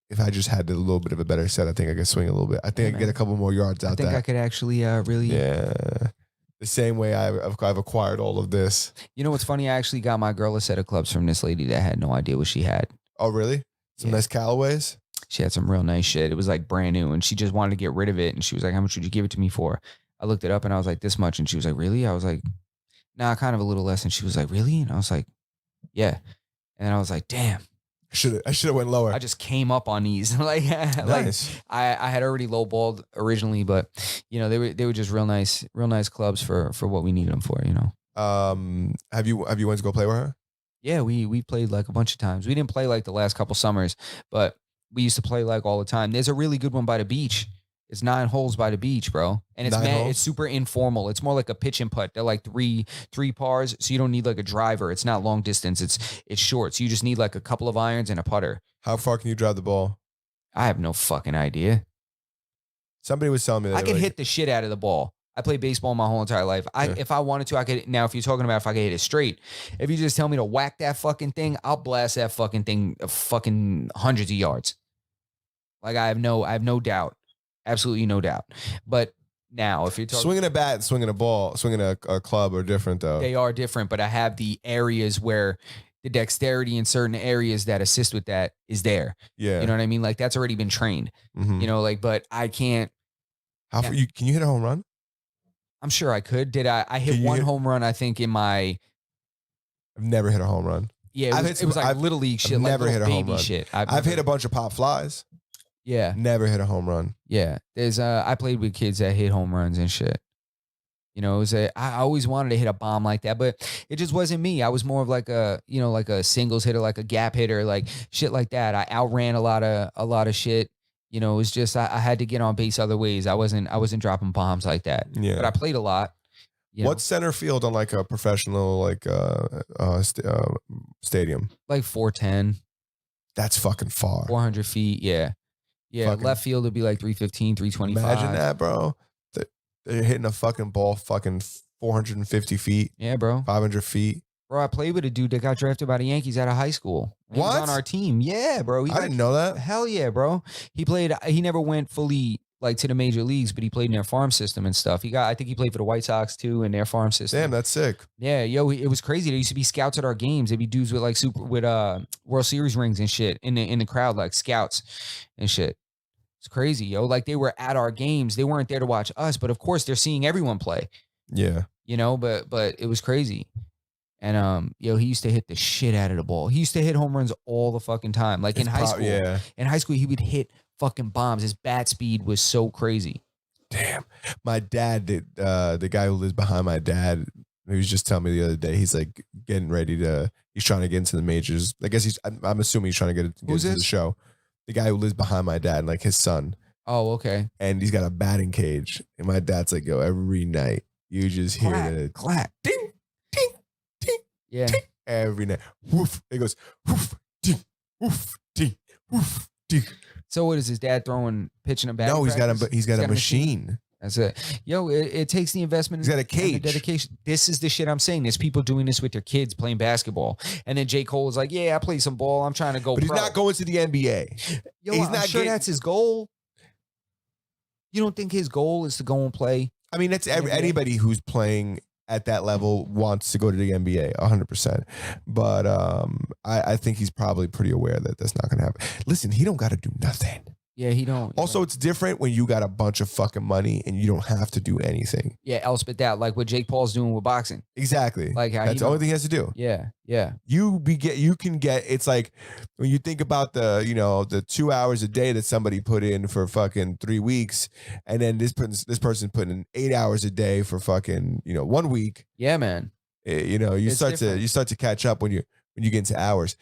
If I just had a little bit of a better set, I think I could swing a little bit. I think I could get a couple more yards out there. I think I could actually really. Yeah. The same way I've acquired all of this. You know what's funny? I actually got my girl a set of clubs from this lady that had no idea what she had. Oh, really? Some nice Callaways? She had some real nice shit. It was like brand new and she just wanted to get rid of it. And she was like, how much would you give it to me for? I looked it up and I was like, this much. And she was like, really? I was like, nah, kind of a little less. And she was like, really? And I was like, yeah. And I was like, damn. I should have went lower. I just came up on these. Nice. I had already lowballed originally, but they were just real nice clubs for what we needed them for, Have you went to go play with her? Yeah, we played like a bunch of times. We didn't play like the last couple summers, but we used to play like all the time. There's a really good one by the beach. It's 9 holes by the beach, bro. And it's super informal. It's more like a pitch and putt. They're like three pars, so you don't need like a driver. It's not long distance. It's short. So you just need like a couple of irons and a putter. How far can you drive the ball? I have no fucking idea. Somebody was telling me that I could hit the shit out of the ball. I played baseball my whole entire life. If I wanted to, I could. Now, if you're talking about if I could hit it straight, if you just tell me to whack that fucking thing, I'll blast that fucking thing fucking hundreds of yards. Like I have no doubt. Absolutely no doubt. But now, if you're talking swinging a bat and swinging a ball, swinging a club are different though. They are different, but I have the areas where the dexterity in certain areas that assist with that is there. Yeah. You know what I mean? Like that's already been trained. Mm-hmm. But I can't. How far can you hit a home run? I'm sure I could. I hit one home run, I think, in my. I've never hit a home run. Yeah, it was like little league shit. I've never hit a home run. Shit. I've hit a bunch of pop flies. Yeah. Never hit a home run. Yeah. There's I played with kids that hit home runs and shit. I always wanted to hit a bomb like that, but it just wasn't me. I was more of like a singles hitter, like a gap hitter, like shit like that. I outran a lot of shit. It was just I had to get on base other ways. I wasn't dropping bombs like that. Yeah. But I played a lot. What's center field on like a professional stadium? Like 410. That's fucking far. 400 feet. Yeah. Yeah. Fucking, left field would be like 315, 325. Imagine that, bro. They're hitting a fucking ball fucking 450 feet. Yeah, bro. 500 feet. Bro, I played with a dude that got drafted by the Yankees out of high school. He was on our team. Yeah, bro. I didn't know that. Hell yeah, bro. He never went fully like to the major leagues, but he played in their farm system and stuff. I think he played for the White Sox too in their farm system. Damn, that's sick. Yeah, it was crazy. There used to be scouts at our games. There'd be dudes with like World Series rings and shit in the crowd, like scouts and shit. It's crazy, yo. Like they were at our games. They weren't there to watch us, but of course they're seeing everyone play. Yeah. But it was crazy. And he used to hit the shit out of the ball. He used to hit home runs all the fucking time. Like in high school. Yeah. In high school, he would hit fucking bombs. His bat speed was so crazy. Damn. My dad did the guy who lives behind my dad, he was just telling me the other day, he's like getting ready he's trying to get into the majors. I guess I'm assuming he's trying to get into the show. The guy who lives behind my dad, like his son. Oh, okay. And he's got a batting cage. And my dad's like, yo, every night you just hear the clap. ding, ding, ding. Yeah. Every night. Woof. It goes woof, ding, woof, ding, woof, ding. So what is his dad pitching a bat? No, he's got a machine. That's it. Yo, it takes the investment. He's got a cage. And the dedication. This is the shit I'm saying. There's people doing this with their kids playing basketball. And then J. Cole is like, yeah, I play some ball. I'm trying to go But he's pro. not going to the NBA. Yo, I'm sure that's his goal. You don't think his goal is to go and play? I mean, that's anybody who's playing at that level wants to go to the NBA 100%. But I think he's probably pretty aware that that's not going to happen. Listen, he don't got to do nothing. Yeah, he don't. Also, it's different when you got a bunch of fucking money and you don't have to do anything. Yeah, else but that, like what Jake Paul's doing with boxing. Exactly. Like how that's the only thing he has to do. Yeah, yeah. You can get. It's like when you think about the 2 hours a day that somebody put in for fucking 3 weeks, and then this person put in 8 hours a day for fucking 1 week. Yeah, man. You start to catch up when you get into hours.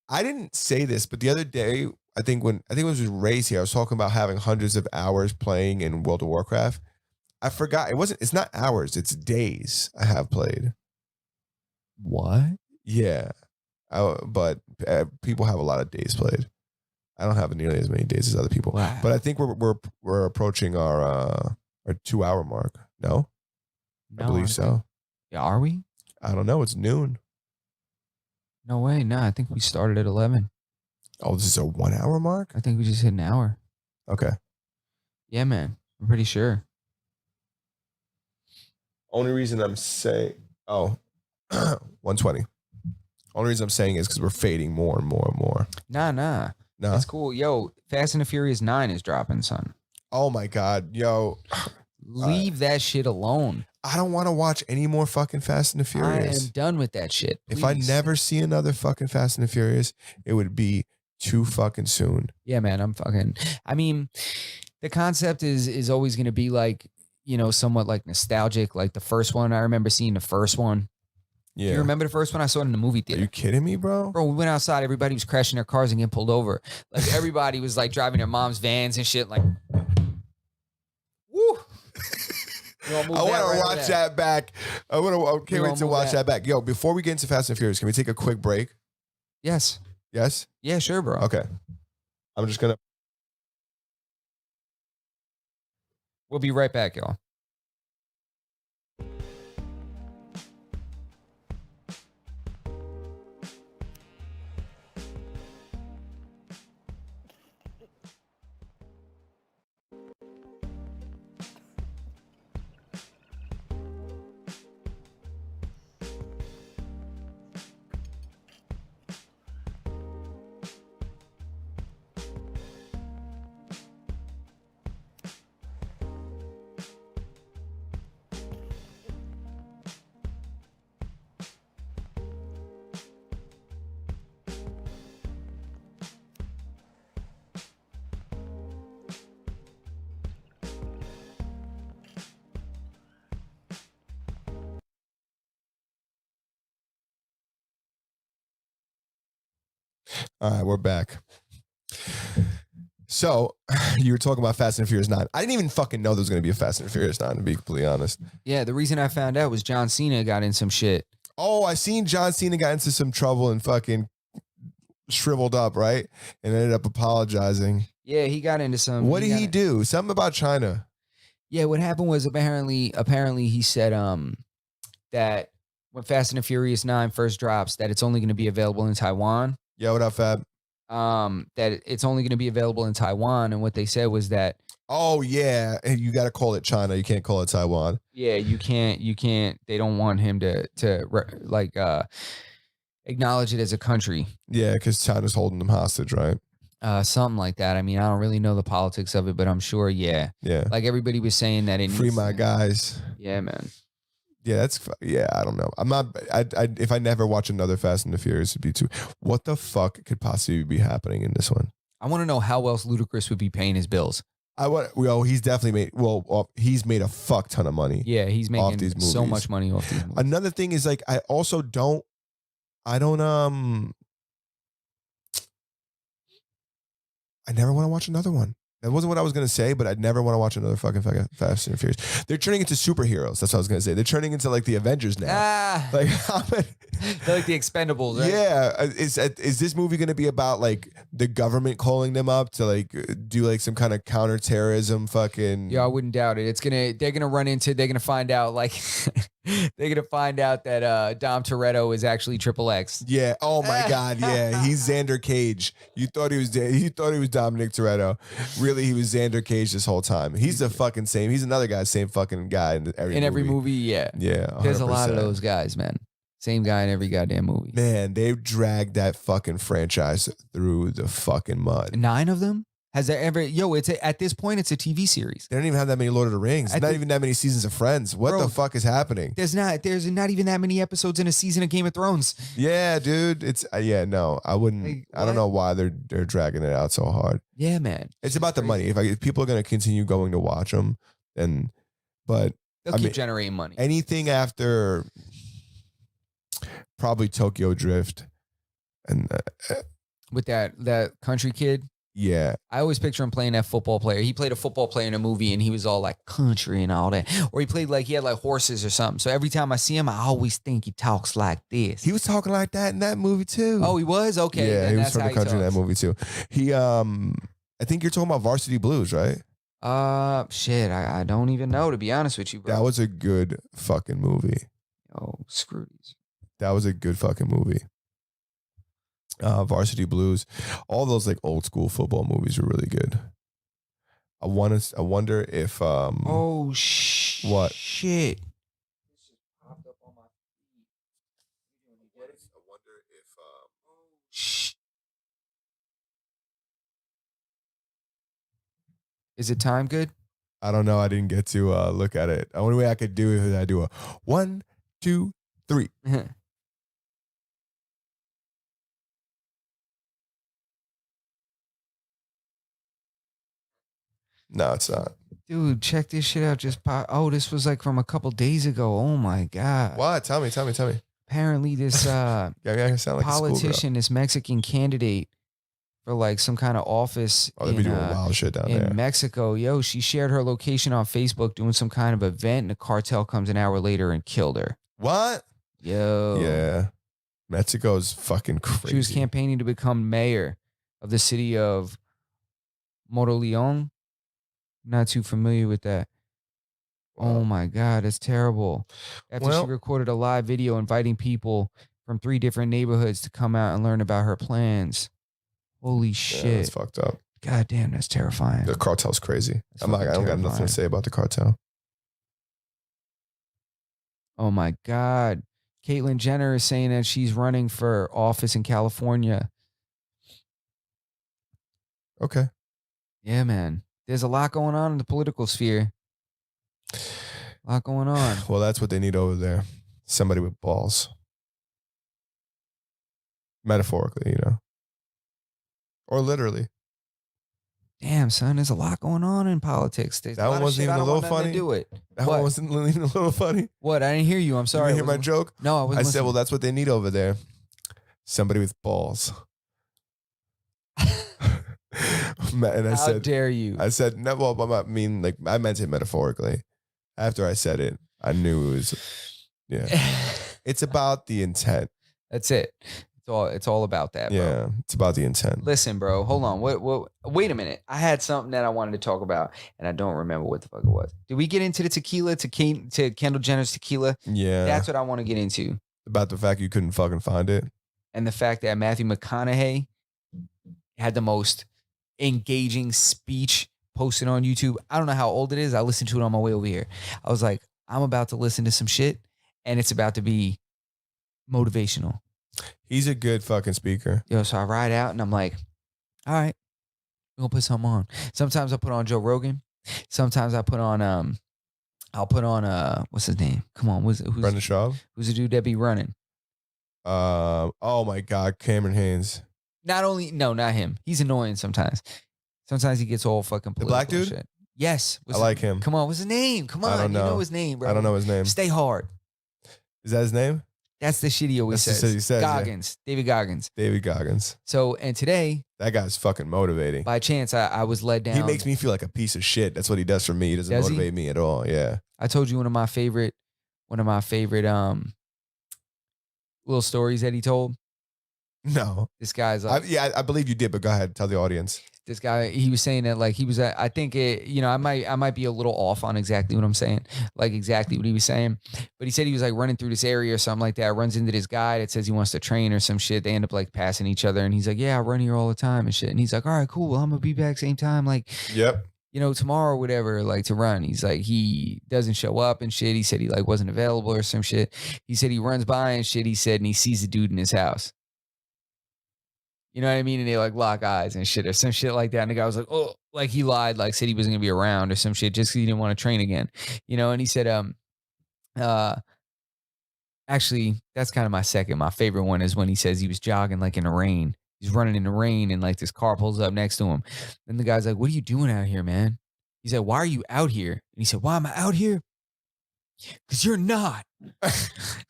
I didn't say this, but the other day. I think it was with Ray's here, I was talking about having hundreds of hours playing in World of Warcraft. I forgot it's not hours, it's days I have played. What? Yeah. But people have a lot of days played. I don't have nearly as many days as other people. Wow. But I think we're approaching our 2 hour mark. No? I believe so. Yeah, are we? I don't know. It's noon. No way. No, I think we started at 11. Oh, this is a 1 hour mark? I think we just hit an hour. Okay. Yeah, man. I'm pretty sure. Only reason I'm saying, 120. Only reason I'm saying is because we're fading more and more and more. Nah. No? That's cool. Yo, Fast and the Furious 9 is dropping, son. Oh my God. Yo. Leave that shit alone. I don't want to watch any more fucking Fast and the Furious. I am done with that shit. Please. If I never see another fucking Fast and the Furious, it would be too fucking soon. Yeah, man. I mean, the concept is always going to be like, somewhat like nostalgic. Like the first one, I remember seeing the first one. Yeah. You remember the first one? I saw it in the movie theater. Are you kidding me, bro? Bro, we went outside. Everybody was crashing their cars and getting pulled over. Like everybody was like driving their mom's vans and shit. Like, woo. I want to watch that back. I can't wait to watch that back. Yo, before we get into Fast and Furious, can we take a quick break? Yes. Yes? Yeah, sure, bro. Okay. I'm just going to. We'll be right back, y'all. All right, we're back. So you were talking about Fast and Furious 9. I didn't even fucking know there was going to be a Fast and Furious 9, to be completely honest. Yeah, the reason I found out was John Cena got in some shit. Oh, I seen John Cena got into some trouble and fucking shriveled up, right? And ended up apologizing. Yeah, he got into some. What did he do? Something about China. Yeah, what happened was apparently he said that when Fast and the Furious 9 first drops, that it's only going to be available in Taiwan. Yeah, what up, Fab? That it's only going to be available in Taiwan, and what they said was that. Oh yeah, and you got to call it China. You can't call it Taiwan. Yeah, you can't. They don't want him to acknowledge it as a country. Yeah, because China's holding them hostage, right? Something like that. I mean, I don't really know the politics of it, but I'm sure. Yeah. Yeah. Like everybody was saying that it free my guys. Yeah, man. Yeah, I don't know. I'm not. If I never watch another Fast and the Furious, it'd be too. What the fuck could possibly be happening in this one? I want to know how else Ludacris would be paying his bills. He's definitely made. Well, he's made a fuck ton of money. Yeah, he's making off these movies. So much money off these movies. Another thing is like I never want to watch another one. That wasn't what I was going to say, but I'd never want to watch another fucking Fast and Furious. They're turning into superheroes. That's what I was going to say. They're turning into like the Avengers now. Ah. Like They're like the Expendables, right? Yeah, is this movie going to be about like the government calling them up to like do like some kind of counterterrorism fucking? Yeah, I wouldn't doubt it. They're gonna find out like they're gonna find out that Dom Toretto is actually Triple X. Yeah. Oh my God. Yeah. He's Xander Cage. You thought he was Dominic Toretto. Really, he was Xander Cage this whole time. He's the fucking same. He's another guy, same fucking guy in every movie. Yeah. Yeah. 100%. There's a lot of those guys, man. Same guy in every goddamn movie. Man, they've dragged that fucking franchise through the fucking mud. 9 of them? Has there ever? Yo, at this point, it's a TV series. They don't even have that many Lord of the Rings. Not even that many seasons of Friends. What the fuck is happening? There's not even that many episodes in a season of Game of Thrones. Yeah, dude. It's no, I wouldn't. Like, I don't know why they're dragging it out so hard. Yeah, man. It's about the money. If people are going to continue going to watch them, but they'll keep generating money. Anything after probably Tokyo Drift and with that country kid. Yeah. I always picture him playing that football player. He played a football player in a movie and he was all like country and all that. Or he played like he had like horses or something. So every time I see him, I always think he talks like this. He was talking like that in that movie too. Oh, he was? Okay. Yeah, he was from the country in that movie too. He I think you're talking about Varsity Blues, right? Shit, I don't even know, to be honest with you, bro. That was a good fucking movie. Oh, screw these. That was a good fucking movie. Varsity Blues, all those like old school football movies are really good. I wonder if oh what shit. This just popped up on my feed. I wonder if Is it time good? I don't know. I didn't get to look at it. The only way I could do it is I do a 1, 2, 3. No, it's not. Dude, check this shit out. Oh, this was like from a couple days ago. Oh my God. What? Tell me. Apparently this sound like politician, this Mexican candidate for like some kind of office they be doing wild shit down there in Mexico. Yo, she shared her location on Facebook doing some kind of event and the cartel comes an hour later and killed her. What? Yo. Yeah. Mexico's fucking crazy. She was campaigning to become mayor of the city of Moroleon. Not too familiar with that. Wow. Oh my God, it's terrible. After she recorded a live video inviting people from 3 different neighborhoods to come out and learn about her plans. Holy shit. Yeah, that's fucked up. God damn, that's terrifying. The cartel's crazy. I don't got nothing to say about the cartel. Oh my God. Caitlyn Jenner is saying that she's running for office in California. Okay. Yeah, man. There's a lot going on in the political sphere. A lot going on. Well, that's what they need over there. Somebody with balls. Metaphorically, you know. Or literally. Damn, son, there's a lot going on in politics. That one wasn't even a little funny. That one wasn't even a little funny. What? I didn't hear you. I'm sorry. You didn't hear my joke? No, I wasn't. I said, well, that's what they need over there. Somebody with balls. And I How dare you? I said, no, well, I mean, like, I meant it metaphorically. After I said it, I knew it was, yeah. It's about the intent. That's it. It's all about that, bro. Yeah, it's about the intent. Listen, bro, hold on. Wait a minute. I had something that I wanted to talk about, and I don't remember what the fuck it was. Did we get into the tequila, to Kendall Jenner's tequila? Yeah. That's what I want to get into. About the fact you couldn't fucking find it. And the fact that Matthew McConaughey had the most engaging speech posted on YouTube. I don't know how old it is. I listened to it on my way over here. I was like, I'm about to listen to some shit, and it's about to be motivational. He's a good fucking speaker. Yo, so I ride out and I'm like, all right, we're gonna put something on. Sometimes I put on Joe Rogan. Sometimes I put on what's his name? Come on, who's Brendan Schaub? Who's the dude that be running? Oh my God, Cameron Haynes. Not him. He's annoying sometimes. Sometimes he gets all fucking political. The black dude? Shit. Yes. I like him. Come on, what's his name? Come on, you know his name, bro. I don't know his name. Stay hard. Is that his name? That's the shit he always says. He says. Goggins. Yeah. David Goggins. So, and today. That guy's fucking motivating. By chance, I was led down. He makes me feel like a piece of shit. That's what he does for me. He doesn't motivate me at all. Yeah. I told you one of my favorite little stories that he told? No. This guy's like, I believe you did, but go ahead. Tell the audience. this guy, he was saying that like he was I think it, I might be a little off on exactly what I'm saying, like exactly what he was saying, but he said he was like running through this area or something like that, runs into this guy that says he wants to train or some shit. They end up like passing each other, and he's like, yeah, I run here all the time and shit, and he's like, all right, cool, well, I'm gonna be back same time, like, yep, tomorrow or whatever, like to run. He's like, he doesn't show up and shit. He said he like wasn't available or some shit. He said he runs by and shit. He said, and he sees a dude in his house. You know what I mean? And they like lock eyes and shit or some shit like that. And the guy was like, oh, like he lied, like said he wasn't gonna be around or some shit just because he didn't want to train again. And he said, actually, that's kind of my favorite one is when he says he was jogging like in the rain. He's running in the rain and like this car pulls up next to him. And the guy's like, what are you doing out here, man? He's like, why are you out here? And he said, why am I out here? Because you're not.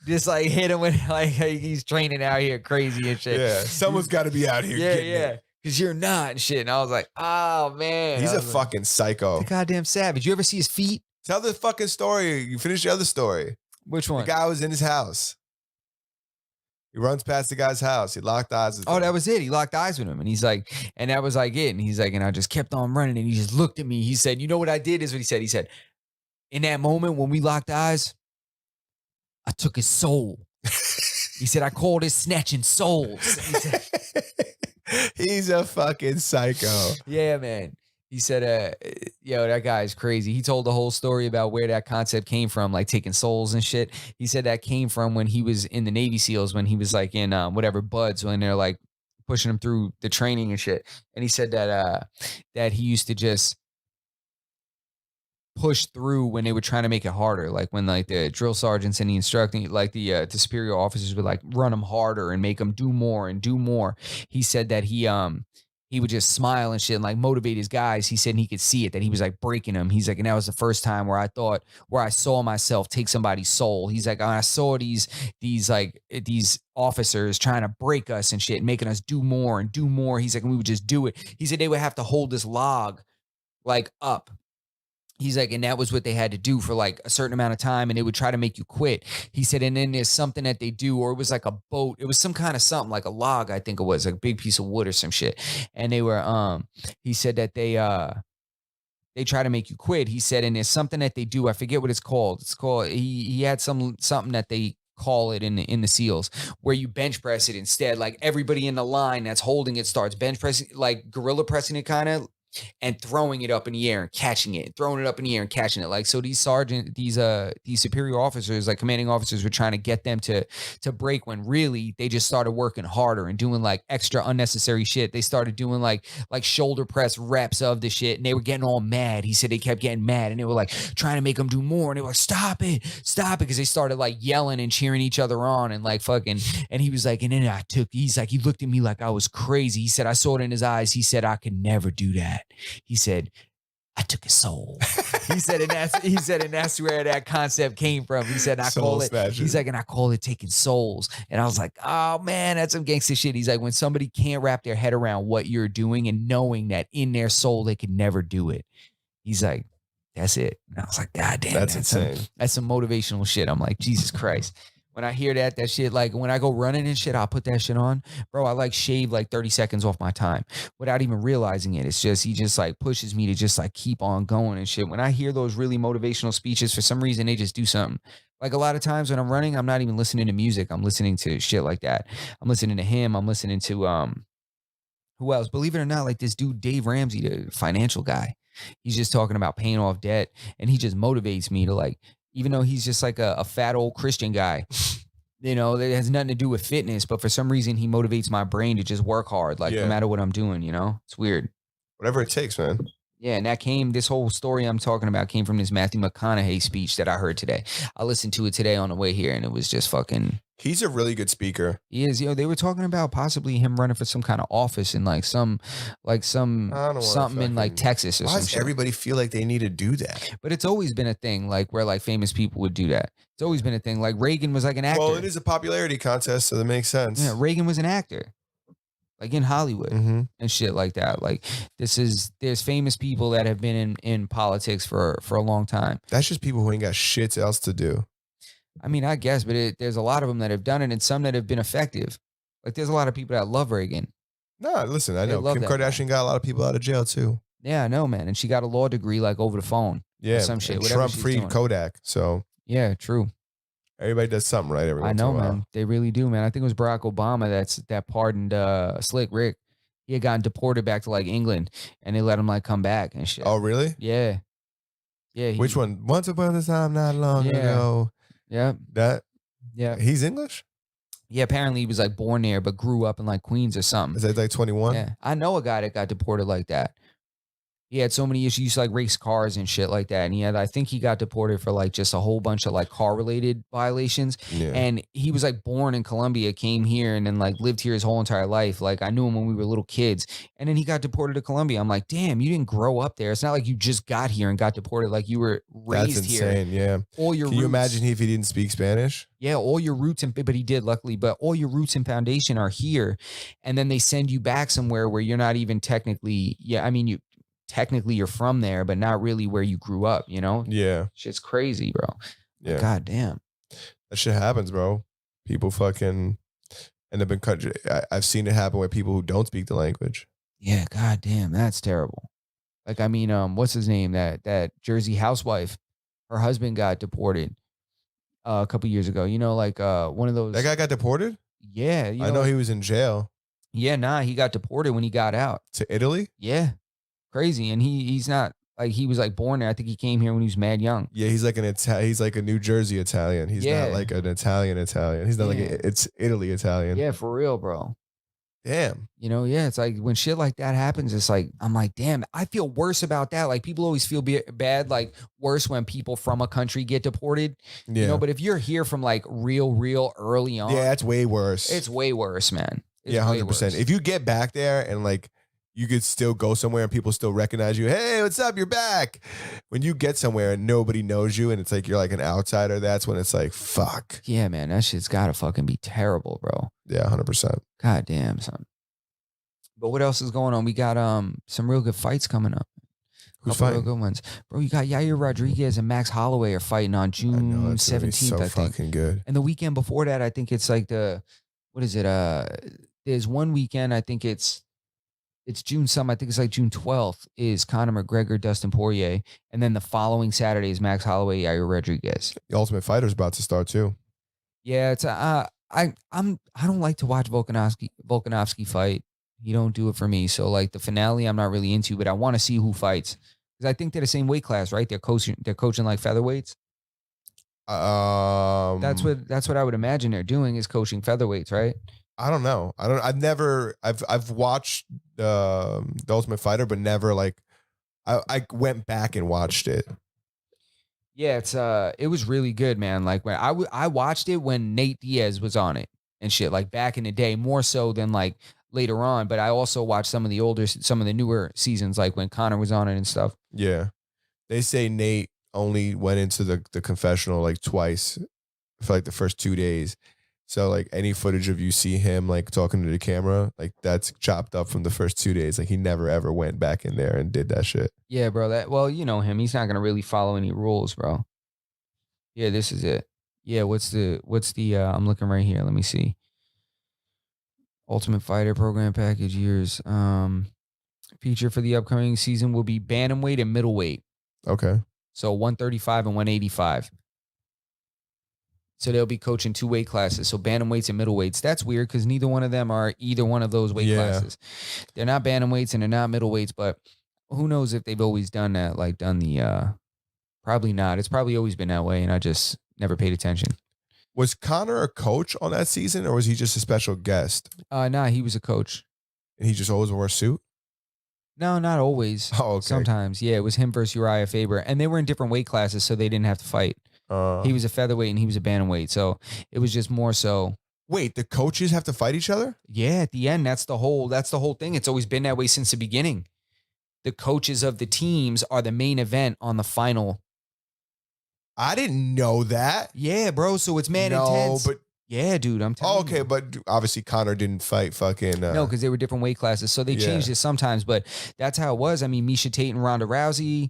Just like hit him with like he's training out here crazy and shit. Yeah, someone's got to be out here. Yeah. Because you're not and shit. And I was like, oh man, he's a fucking psycho. He's a goddamn savage. You ever see his feet? Tell the fucking story. You finish the other story. Which one? The guy was in his house. He runs past the guy's house. He locked eyes with him. Oh, that was it. He locked eyes with him. And he's like, and that was like it. And he's like, and I just kept on running. And he just looked at me. He said, you know what I did is what he said. He said, in that moment when we locked eyes, I took his soul. He said, I called it snatching souls. He said, he's a fucking psycho. Yeah, man. He said, yo, that guy is crazy. He told the whole story about where that concept came from, like taking souls and shit. He said that came from when he was in the Navy SEALs, when he was like in whatever buds, when they're like pushing him through the training and shit. And he said that he used to just push through when they were trying to make it harder, like when like the drill sergeants and the instructing, like the superior officers would like run them harder and make them do more and do more. He said that he would just smile and shit and like motivate his guys. He said he could see it, that he was like breaking them. He's like, and that was the first time where I saw myself take somebody's soul. He's like, I saw these officers trying to break us and shit, making us do more and do more. He's like, and we would just do it. He said they would have to hold this log like up. He's like, and that was what they had to do for like a certain amount of time, and they would try to make you quit. He said, and then there's something that they do, or it was like a boat. It was some kind of something, like a log, I think it was, like a big piece of wood or some shit. And they were, he said that they try to make you quit. He said, and there's something that they do. I forget what it's called. It's called, he had something that they call it in the SEALs, where you bench press it instead. Like everybody in the line that's holding it starts bench pressing, like gorilla pressing it kind of, and throwing it up in the air and catching it, throwing it up in the air and catching it. Like, so these superior officers, like commanding officers, were trying to get them to break, when really they just started working harder and doing like extra unnecessary shit. They started doing like shoulder press reps of the shit, and they were getting all mad. He said they kept getting mad, and they were like trying to make them do more, and they were like, stop it, because they started like yelling and cheering each other on and like fucking, and he was like, and then he's like, he looked at me like I was crazy. He said, I saw it in his eyes. He said, I could never do that. He said, I took his soul. He said, and that's where that concept came from. He said, I call it, he's like, and I call it taking souls. And I was like, oh man, that's some gangster shit. He's like, when somebody can't wrap their head around what you're doing and knowing that in their soul they could never do it. He's like, that's it. And I was like, God damn, that's insane. That's some motivational shit. I'm like, Jesus Christ. When I hear that shit, like when I go running and shit, I'll put that shit on. Bro, I like shave like 30 seconds off my time without even realizing it. It's just, he just like pushes me to just like keep on going and shit. When I hear those really motivational speeches, for some reason, they just do something. Like a lot of times when I'm running, I'm not even listening to music. I'm listening to shit like that. I'm listening to him. I'm listening to, who else? Believe it or not, like this dude, Dave Ramsey, the financial guy. He's just talking about paying off debt, and he just motivates me to like, even though he's just like a fat old Christian guy, that has nothing to do with fitness, but for some reason he motivates my brain to just work hard, like no matter what I'm doing, it's weird. Whatever it takes, man. Yeah, and this whole story I'm talking about came from this Matthew McConaughey speech that I heard today. I listened to it today on the way here, and it was just fucking... He's a really good speaker. He is. They were talking about possibly him running for some kind of office in like something in like Texas or something. Why does everybody feel like they need to do that? But it's always been a thing, like where like famous people would do that. It's always been a thing. Like Reagan was like an actor. Well, it is a popularity contest, so that makes sense. Yeah, Reagan was an actor. Like in Hollywood and shit like that. Like there's famous people that have been in politics for a long time. That's just people who ain't got shit else to do. I mean, I guess, but there's a lot of them that have done it and some that have been effective. Like there's a lot of people that love Reagan. No, listen, I They know love Kim that guy. Kardashian got a lot of people out of jail too. Yeah, I know, man. And she got a law degree like over the phone or Yeah, some shit. and Whatever Trump she's freed doing. Kodak, so Yeah, true. everybody does something right every I once know, in a while. man. They really do, man. I think it was Barack Obama that pardoned Slick Rick. He had gotten deported back to like England, and they let him like come back and shit. Oh, really? Yeah, yeah. Which one? Once upon a time, not long Yeah. ago. Yeah, That yeah, he's English? yeah. Apparently, he was like born there, but grew up in like Queens or something. Is that like 21? Yeah, I know a guy that got deported like that. He had so many issues, he used to like race cars and shit like that. And I think he got deported for like just a whole bunch of like car related violations. Yeah. And he was like born in Colombia, came here and then like lived here his whole entire life. Like I knew him when we were little kids. And then he got deported to Colombia. I'm like, damn, you didn't grow up there. It's not like you just got here and got deported. Like you were That's raised here. insane. Yeah. All your Can you roots, imagine if he didn't speak Spanish? yeah, all your roots but he did luckily, but all your roots and foundation are here. And then they send you back somewhere where you're not even technically, yeah, I mean, technically you're from there, but not really where you grew up, you know? Yeah. Shit's crazy, bro. Yeah. God damn. That shit happens, bro. People fucking end up in country. I've seen it happen with people who don't speak the language. Yeah, god damn, that's terrible. Like, I mean, what's his name? That Jersey housewife, her husband got deported a couple years ago. You know, like one of those. That guy got deported? Yeah, I know he was in jail. Yeah, nah, he got deported when he got out. To Italy? Yeah. Crazy. And he's not like he was like born there. I think he came here when he was mad young. Yeah, he's like he's like a New Jersey Italian. He's not like an Italian. He's not like it's Italy Italian. Yeah, for real, bro. Damn. You know, yeah, it's like when shit like that happens, it's like, I'm like, damn, I feel worse about that. Like people always feel bad, like worse when people from a country get deported. Yeah. You know, but if you're here from like real early on. Yeah, that's way worse. It's way worse, man. It's yeah, 100%. If you get back there and like you could still go somewhere and people still recognize you. Hey, what's up? You're back. When you get somewhere and nobody knows you and it's like you're like an outsider, that's when it's like, fuck. Yeah, man, that shit's gotta fucking be terrible, bro. Yeah, 100%. God damn, son. But what else is going on? We got some real good fights coming up. Who's fighting? Real good ones, bro. You got Yair Rodriguez and Max Holloway are fighting on June 17th. So I think. fucking good. And the weekend before that, I think it's like what is it? There's one weekend. I think it's June some. I think it's like June 12th is Conor McGregor, Dustin Poirier, and then the following Saturday is Max Holloway, Yair Rodriguez. The Ultimate Fighter's about to start too. Yeah, it's I don't like to watch Volkanovski fight. He don't do it for me. So like the finale, I'm not really into, but I want to see who fights because I think they're the same weight class, right? They're coaching like featherweights. That's what I would imagine they're doing is coaching featherweights, right? I don't know. I've watched the Ultimate Fighter, but never like I went back and watched it. Yeah, it was really good, man. Like when I watched it when Nate Diaz was on it and shit, like back in the day, more so than like later on. But I also watched some of the newer seasons, like when Conor was on it and stuff. Yeah, they say Nate only went into the confessional like twice for like the first 2 days. So like any footage of you see him like talking to the camera, like that's chopped up from the first 2 days. Like he never ever went back in there and did that shit. Yeah, bro. Well, you know him. He's not gonna really follow any rules, bro. Yeah, this is it. Yeah, what's the I'm looking right here. Let me see. Ultimate Fighter program package years. Feature for the upcoming season will be bantamweight and middleweight. Okay. So 135 and 185. So they'll be coaching two weight classes. So bantamweights and middleweights. That's weird because neither one of them are either one of those weight classes. They're not bantamweights and they're not middleweights, but who knows if they've always done that, like done the probably not. It's probably always been that way and I just never paid attention. Was Conor a coach on that season or was he just a special guest? Nah, he was a coach. And he just always wore a suit? No, not always. Oh, okay. Sometimes. Yeah, it was him versus Uriah Faber. And they were in different weight classes, so they didn't have to fight. He was a featherweight and he was a bantamweight. So it was just more so. Wait, the coaches have to fight each other? Yeah, at the end, that's the whole thing. It's always been that way since the beginning. The coaches of the teams are the main event on the final. I didn't know that. Yeah, bro. So it's intense. But yeah, dude, I'm telling you. Okay, but obviously Conor didn't fight fucking. No, because they were different weight classes. So they changed it sometimes, but that's how it was. I mean, Miesha Tate and Ronda Rousey.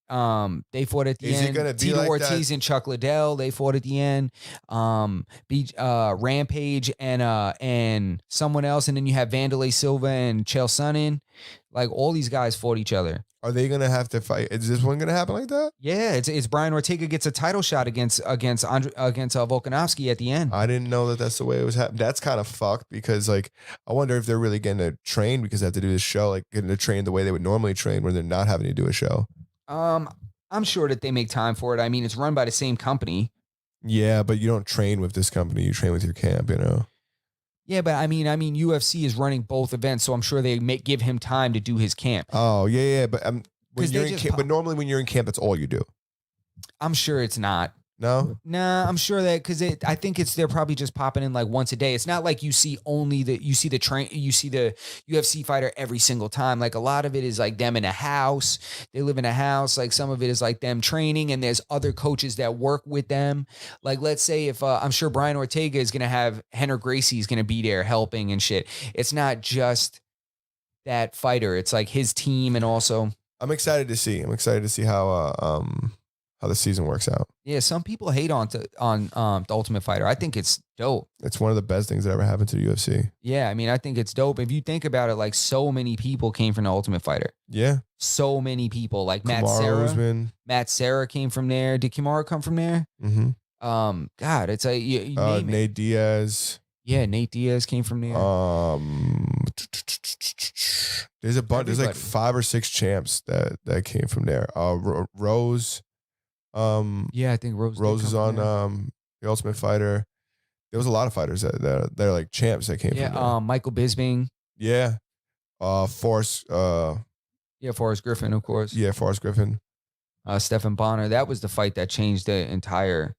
They fought at the Is end. it gonna be Tito like Ortiz that? and Chuck Liddell, they fought at the end. Rampage and someone else, and then you have Vanderlei Silva and Chael Sonnen. Like all these guys fought each other. Are they gonna have to fight? Is this one gonna happen like that? Yeah, it's Brian Ortega gets a title shot against Volkanovski at the end. I didn't know that that's the way it was happening. That's kind of fucked because like I wonder if they're really getting to train because they have to do this show, like getting to train the way they would normally train when they're not having to do a show. I'm sure that they make time for it. I mean, it's run by the same company. Yeah, but you don't train with this company. You train with your camp, you know. Yeah, but I mean, UFC is running both events, so I'm sure they give him time to do his camp. Oh yeah, but when you're in camp, but but normally when you're in camp, that's all you do. I'm sure it's not. No, Nah, I'm sure that because I think they're probably just popping in like once a day. It's not like you see the UFC fighter every single time. Like a lot of it is like them in a house. They live in a house. Like some of it is like them training, and there's other coaches that work with them. Like let's say if I'm sure Brian Ortega is gonna have Henry Gracie is gonna be there helping and shit. It's not just that fighter. It's like his team and also. I'm excited to see. How the season works out. Yeah, some people hate on the Ultimate Fighter. I think it's dope. It's one of the best things that ever happened to the UFC. Yeah, I mean, I think it's dope. If you think about it, like so many people came from the Ultimate Fighter. Yeah. So many people. Like Matt Serra came from there. Did Kimara come from there? Mm-hmm. God, it's a you name Nate it. Diaz. Yeah, Nate Diaz came from there. There's a bunch. There's like 5 or 6 champs that came from there. Rose. Yeah, I think Rose is on the Ultimate Fighter. There was a lot of fighters that they're like champs that came from there. Michael Bisping. Yeah. Forrest. Forrest Griffin, of course. Yeah, Forrest Griffin. Stephan Bonner. That was the fight that changed the entire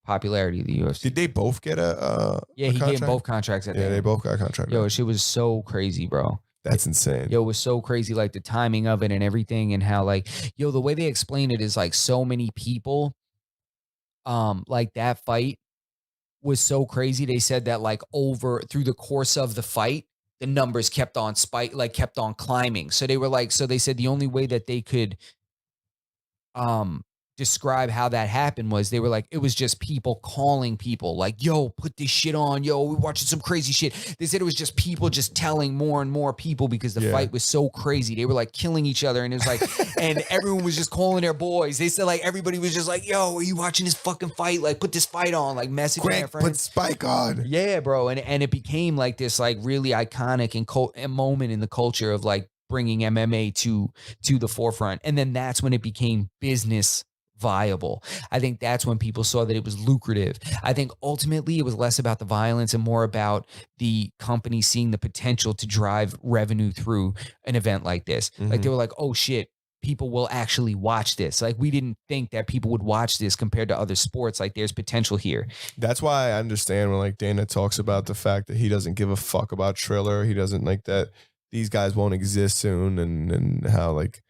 popularity of the UFC. Did they both get a he gave both contracts at the end. They both got contracts. Yo, shit was so crazy, bro. That's insane. Yo, it was so crazy, like the timing of it and everything, and how like, yo, the way they explain it is like so many people, like that fight was so crazy. They said that like through the course of the fight, the numbers kept on climbing. So they said the only way that they could describe how that happened was they were like, it was just people calling people like, yo, put this shit on. Yo, we're watching some crazy shit. They said it was just people just telling more and more people because the fight was so crazy. They were like killing each other. And it was like, and everyone was just calling their boys. They said like, everybody was just like, yo, are you watching this fucking fight? Like put this fight on, like messaging their friends. Put Spike on. Yeah, bro. And it became like this like really iconic and moment in the culture of like bringing MMA to the forefront. And then that's when it became business viable. I think that's when people saw that it was lucrative. I think ultimately it was less about the violence and more about the company seeing the potential to drive revenue through an event like this. Mm-hmm. Like they were like, oh shit, people will actually watch this. Like we didn't think that people would watch this compared to other sports. Like there's potential here. That's why I understand when like Dana talks about the fact that he doesn't give a fuck about Triller. He doesn't like that these guys won't exist soon and how like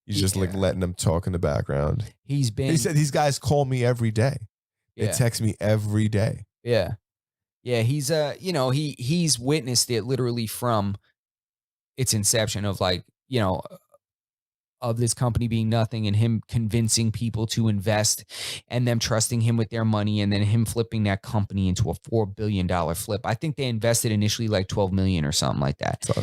he's just like letting them talk in the background. He said these guys call me every day. They text me every day. Yeah. Yeah. He's he's witnessed it literally from its inception of like, of this company being nothing and him convincing people to invest and them trusting him with their money and then him flipping that company into a $4 billion flip. I think they invested initially like 12 million or something like that. The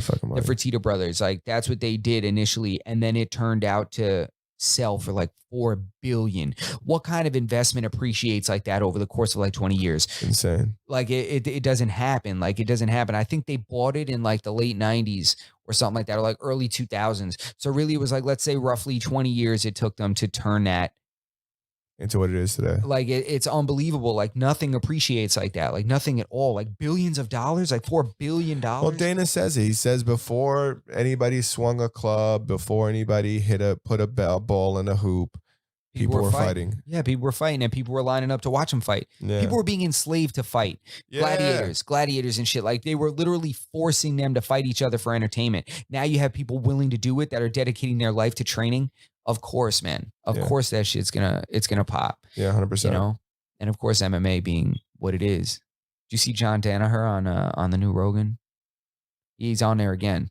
Fertitta brothers, like that's what they did initially. And then it turned out to sell for like 4 billion. What kind of investment appreciates like that over the course of like 20 years? Insane. Like it doesn't happen. Like it doesn't happen. I think they bought it in like the late 90s or something like that, or like early 2000s. So really it was like, let's say roughly 20 years it took them to turn that into what it is today. Like it's unbelievable. Like nothing appreciates like that. Like nothing at all. Like billions of dollars, like $4 billion. Well, Dana says it. He says before anybody swung a club, before anybody put a ball in a hoop, people were fighting. Yeah, people were fighting and people were lining up to watch them fight. Yeah. People were being enslaved to fight. Yeah. Gladiators and shit. Like they were literally forcing them to fight each other for entertainment. Now you have people willing to do it that are dedicating their life to training. Of course, man. Of course that shit's gonna pop. Yeah, 100%. And of course MMA being what it is. Do you see John Danaher on the new Rogan? He's on there again.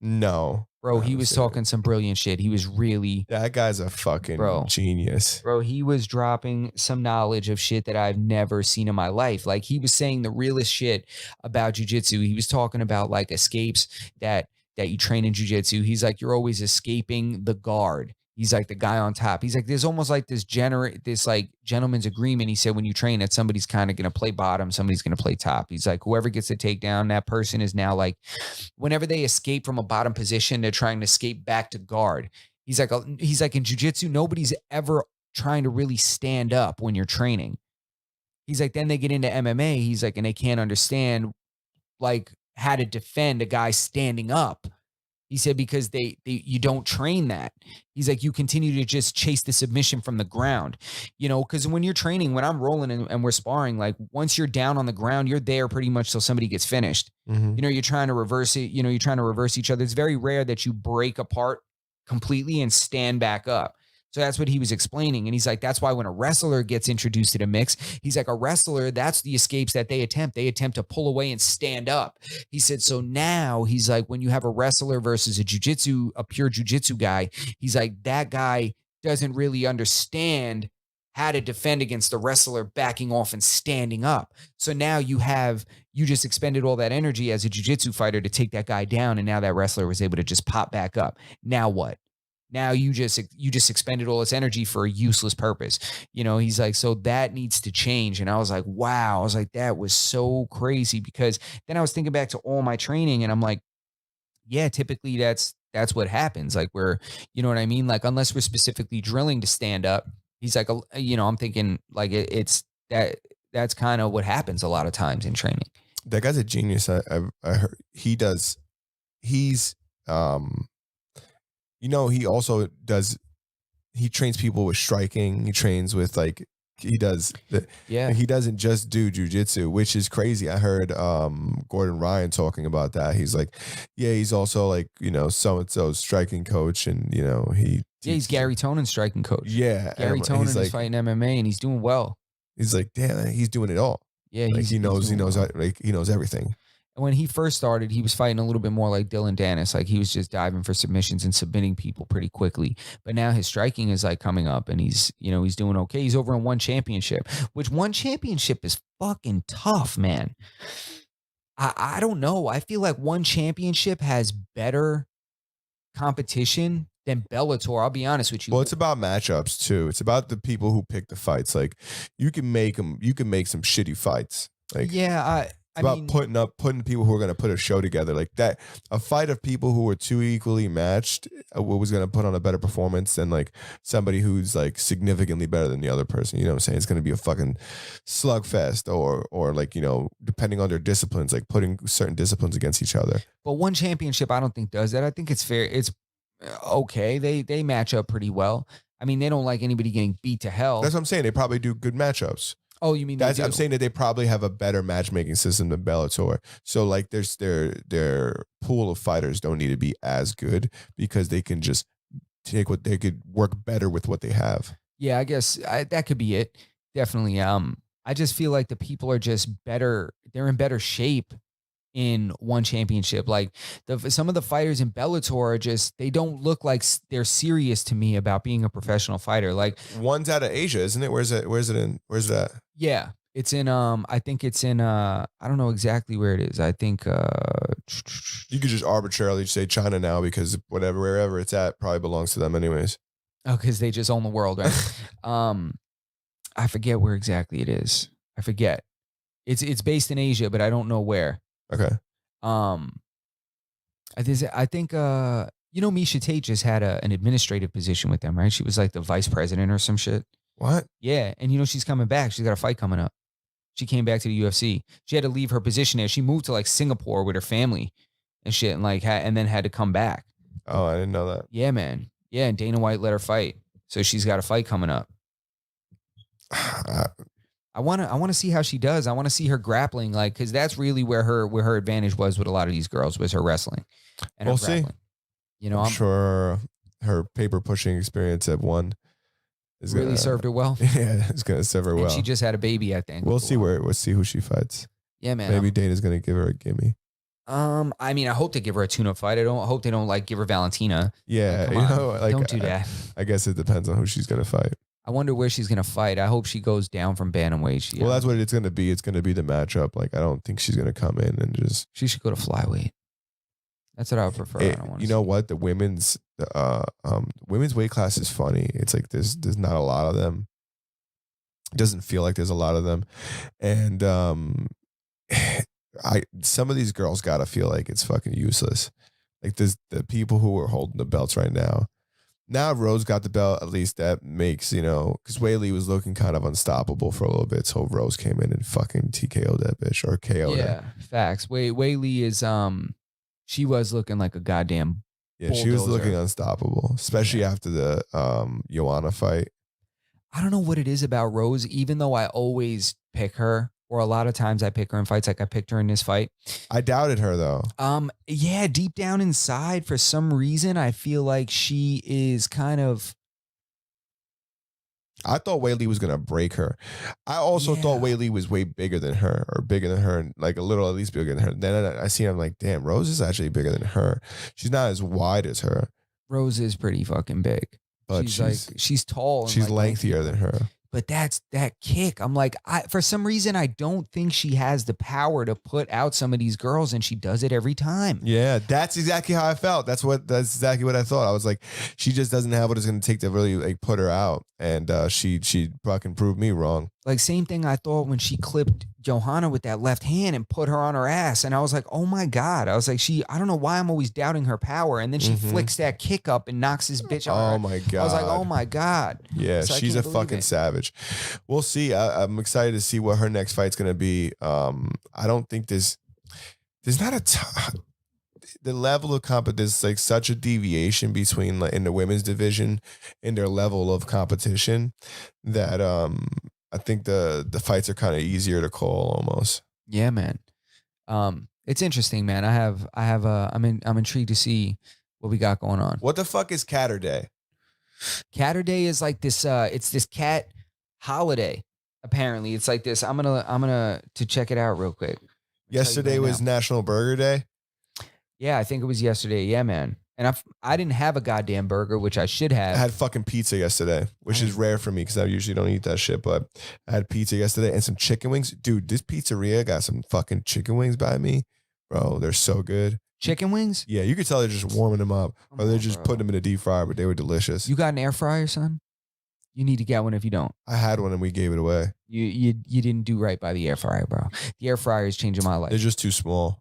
No. Bro, he was talking some brilliant shit. He was really that guy's a fucking genius. Bro, he was dropping some knowledge of shit that I've never seen in my life. Like he was saying the realest shit about jujitsu. He was talking about like escapes that you train in jujitsu. He's like, you're always escaping the guard. He's like the guy on top. He's like, there's almost like this like gentleman's agreement. He said, when you train that somebody's kind of going to play bottom, somebody's going to play top. He's like, whoever gets the takedown, that person is now like, whenever they escape from a bottom position, they're trying to escape back to guard. He's like in jujitsu, nobody's ever trying to really stand up when you're training. He's like, then they get into MMA. He's like, and they can't understand like how to defend a guy standing up. He said, because you don't train that. He's like, you continue to just chase the submission from the ground, you know, because when you're training, when I'm rolling and we're sparring, like once you're down on the ground, you're there pretty much till somebody gets finished. You know, you're trying to reverse it. You know, you're trying to reverse each other. It's very rare that you break apart completely and stand back up. So that's what he was explaining. And he's like, that's why when a wrestler gets introduced to the mix, he's like, a wrestler, that's the escapes that they attempt. They attempt to pull away and stand up. He said, so now he's like, when you have a wrestler versus a pure jujitsu guy, he's like, that guy doesn't really understand how to defend against the wrestler backing off and standing up. So now you just expended all that energy as a jujitsu fighter to take that guy down. And now that wrestler was able to just pop back up. Now what? Now you just expended all this energy for a useless purpose. You know, he's like, so that needs to change. And I was like, wow. I was like, that was so crazy, because then I was thinking back to all my training and I'm like, yeah, typically that's what happens. Like you know what I mean? Like, unless we're specifically drilling to stand up, he's like, you know, I'm thinking like that's kind of what happens a lot of times in training. That guy's a genius. I heard you know, he also he trains people with striking. He trains with he doesn't just do jujitsu, which is crazy. I heard Gordon Ryan talking about that. He's like, yeah, he's also like, you know, so-and-so's striking coach, and you know, he's Gary Tonon's striking coach. Yeah. Gary Tonon is fighting MMA and he's doing well. He's like, damn, he's doing it all. Yeah, like he knows everything. And when he first started, he was fighting a little bit more like Dylan Dennis. Like he was just diving for submissions and submitting people pretty quickly. But now his striking is like coming up and he's doing okay. He's over in one championship, which one championship is fucking tough, man. I don't know. I feel like one championship has better competition than Bellator. I'll be honest with you. Well, it's about matchups too. It's about the people who pick the fights. Like you can make some shitty fights. Like It's about putting people who are going to put a show together like that. A fight of people who are too equally matched was going to put on a better performance than like somebody who's like significantly better than the other person. You know what I'm saying? It's going to be a fucking slugfest or like, you know, depending on their disciplines, like putting certain disciplines against each other. But one championship, I don't think does that. I think it's fair. It's okay. They match up pretty well. I mean, they don't like anybody getting beat to hell. That's what I'm saying. They probably do good matchups. Oh, you mean I'm saying that they probably have a better matchmaking system than Bellator. So like their pool of fighters don't need to be as good because they can just take what they could work better with what they have. Yeah, I guess that could be it. Definitely. I just feel like the people are just better. They're in better shape in one championship. Like some of the fighters in Bellator are just, they don't look like they're serious to me about being a professional fighter. Like one's out of Asia, isn't it? Where's that? Yeah. It's in, I think it's in, I don't know exactly where it is. I think, you could just arbitrarily say China now because wherever it's at probably belongs to them anyways. Oh, because they just own the world, right? I forget where exactly it is. I forget. It's based in Asia, but I don't know where. Okay. I think you know, Misha Tate just had an administrative position with them, right? She was like the vice president or some shit. What? Yeah, and you know she's coming back. She's got a fight coming up. She came back to the UFC. She had to leave her position there. She moved to like Singapore with her family and shit, and like and then had to come back. Oh, I didn't know that. Yeah, man. Yeah, and Dana White let her fight, so she's got a fight coming up. I want to see how she does. I want to see her grappling, like, because that's really where her advantage was with a lot of these girls, was her wrestling and her grappling. You know, I'm sure her paper pushing experience at one is really served her well. Yeah, it's gonna serve her well. She just had a baby, I think. We'll see who she fights. Yeah, man. Maybe Dana's gonna give her a gimme. I mean, I hope they give her a tune-up fight. I hope they don't like give her Valentina. Yeah, Like, come you on, know, like don't do that. I guess it depends on who she's gonna fight. I wonder where she's gonna fight. I hope she goes down from bantamweight. Well, that's what it's gonna be. It's gonna be the matchup. Like, I don't think she's gonna come in and just. She should go to flyweight. That's what I would prefer. I don't want you know what? The women's weight class is funny. It's like there's not a lot of them. It doesn't feel like there's a lot of them, and some of these girls gotta feel like it's fucking useless. Like the people who are holding the belts right now. Now Rose got the belt. At least that makes, because Weili was looking kind of unstoppable for a little bit. So Rose came in and fucking TKO'd that bitch or KO'd her. Yeah, facts. Weili is she was looking like a goddamn bulldozer. She was looking unstoppable, especially after the Joanna fight. I don't know what it is about Rose, even though I always pick her, or a lot of times I pick her in fights. Like I picked her in this fight. I doubted her though. Yeah, deep down inside, for some reason, I feel like she is kind of. I thought Weili was gonna break her. I also thought Weili was way bigger than her, and like a little at least bigger than her. Then I see her, I'm like, damn, Rose is actually bigger than her. She's not as wide as her. Rose is pretty fucking big. But she's tall. And she's lengthier than her. But that's that kick. I'm like, for some reason, I don't think she has the power to put out some of these girls, and she does it every time. Yeah, that's exactly how I felt. That's exactly what I thought. I was like, she just doesn't have what it's going to take to really like put her out, and she fucking proved me wrong. Like same thing I thought when she clipped Johanna with that left hand and put her on her ass, and I was like, oh my god. I was like, I don't know why I'm always doubting her power, and then she flicks that kick up and knocks this bitch on. Oh my god. I was like, oh my god. Yeah, so she's a fucking savage. We'll see. I'm excited to see what her next fight's gonna be. I don't think there's not a ton. The level of there's like such a deviation between in the women's division in their level of competition that I think the fights are kind of easier to call almost. Yeah, man. It's interesting, man. I'm intrigued to see what we got going on. What the fuck is Caterday? Caterday is like this. It's this cat holiday. Apparently, it's like this. I'm gonna to check it out real quick. Yesterday was National Burger Day. Yeah, I think it was yesterday. Yeah, man. And I didn't have a goddamn burger, which I should have. I had fucking pizza yesterday, which is rare for me because I usually don't eat that shit. But I had pizza yesterday and some chicken wings. Dude, this pizzeria got some fucking chicken wings by me. Bro, they're so good. Chicken wings? Yeah, you could tell they're just warming them up. Or they're just putting them in a deep fryer, but they were delicious. You got an air fryer, son? You need to get one if you don't. I had one and we gave it away. You didn't do right by the air fryer, bro. The air fryer is changing my life. They're just too small.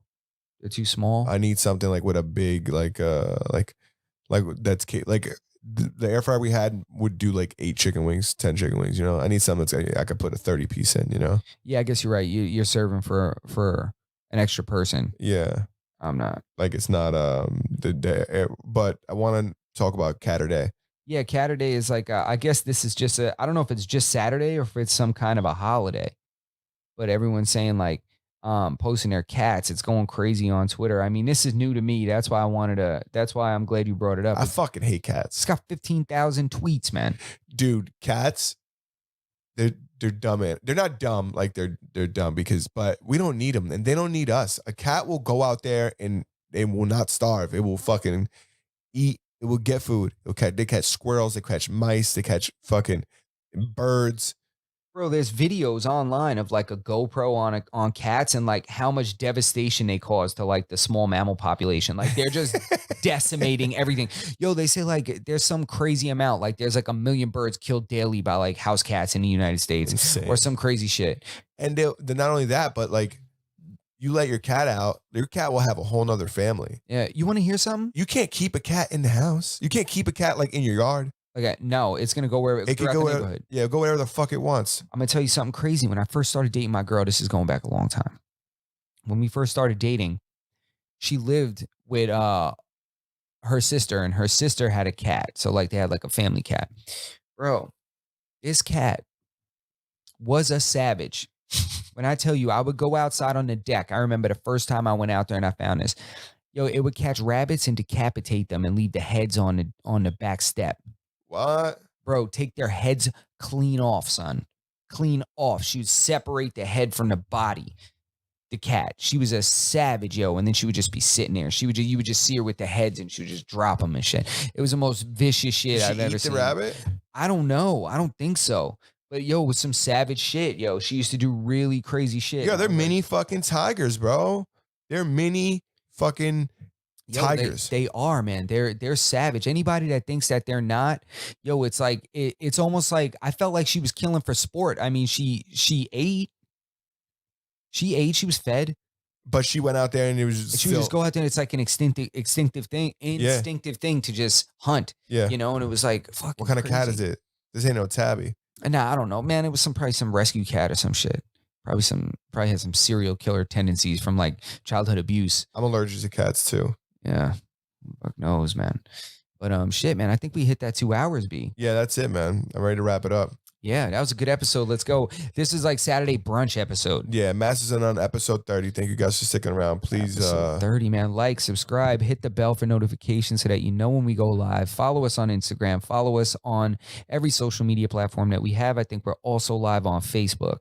They're too small? I need something like with a big, like that's like the air fryer we had would do like 8 chicken wings, 10 chicken wings, I need something that's I could put a 30 piece in, Yeah, I guess you're right. You're serving for an extra person. Yeah. I'm not. Like it's not but I want to talk about Caterday. Yeah, Caterday is like I guess this is just I don't know if it's just Saturday or if it's some kind of a holiday. But everyone's saying like posting their cats. It's going crazy on Twitter. I mean, this is new to me. That's why I'm glad you brought it up. I fucking hate cats. It's got 15,000 tweets, man. Dude, cats, they're dumb. They're not dumb, like they're dumb but we don't need them and they don't need us. A cat will go out there and they will not starve. It will fucking eat. It will get food. They catch squirrels. They catch mice. They catch fucking birds. Bro, there's videos online of like a GoPro on cats and like how much devastation they cause to like the small mammal population. Like they're just decimating everything. Yo, they say like there's some crazy amount. Like there's like 1 million birds killed daily by like house cats in the United States. Insane. Or some crazy shit. And they're not only that, but like you let your cat out, your cat will have a whole nother family. Yeah. You want to hear something? You can't keep a cat in the house. You can't keep a cat like in your yard. Okay, no, it's gonna go wherever it can go. Go wherever the fuck it wants. I'm gonna tell you something crazy. When I first started dating my girl, this is going back a long time. When we first started dating, she lived with her sister, and her sister had a cat. So like they had like a family cat. Bro, this cat was a savage. When I tell you, I would go outside on the deck. I remember the first time I went out there and I found this. Yo, it would catch rabbits and decapitate them and leave the heads on the back step. What? Bro, take their heads clean off, son. Clean off. She would separate the head from the body. the cat. She was a savage, yo. And then she would just be sitting there. You would just see her with the heads, and she would just drop them and shit. It was the most vicious shit I've ever seen. Did she eat the rabbit? I don't know. I don't think so. But yo, with some savage shit, yo. She used to do really crazy shit. Yeah, they're mini fucking tigers, bro. They're mini fucking tigers. They are, man. They're savage. Anybody that thinks that they're not, yo, it's like it's almost like I felt like she was killing for sport. I mean, she ate. She was fed. But she went out there and it was just she would just go out there and it's like an instinctive thing to just hunt. Yeah. You know, and it was like, fuck. What kind of cat is it? This ain't no tabby. Nah, I don't know, man. It was probably some rescue cat or some shit. Probably had some serial killer tendencies from like childhood abuse. I'm allergic to cats too. Yeah. Fuck knows, man. But shit, man, I think we hit that 2 hours, B. Yeah, that's it, man. I'm ready to wrap it up. Yeah, that was a good episode. Let's go. This is like Saturday brunch episode. Yeah, Masters and on episode 30. Thank you guys for sticking around. Please. Episode 30, man. Like, subscribe, hit the bell for notifications so that you know when we go live. Follow us on Instagram. Follow us on every social media platform that we have. I think we're also live on Facebook.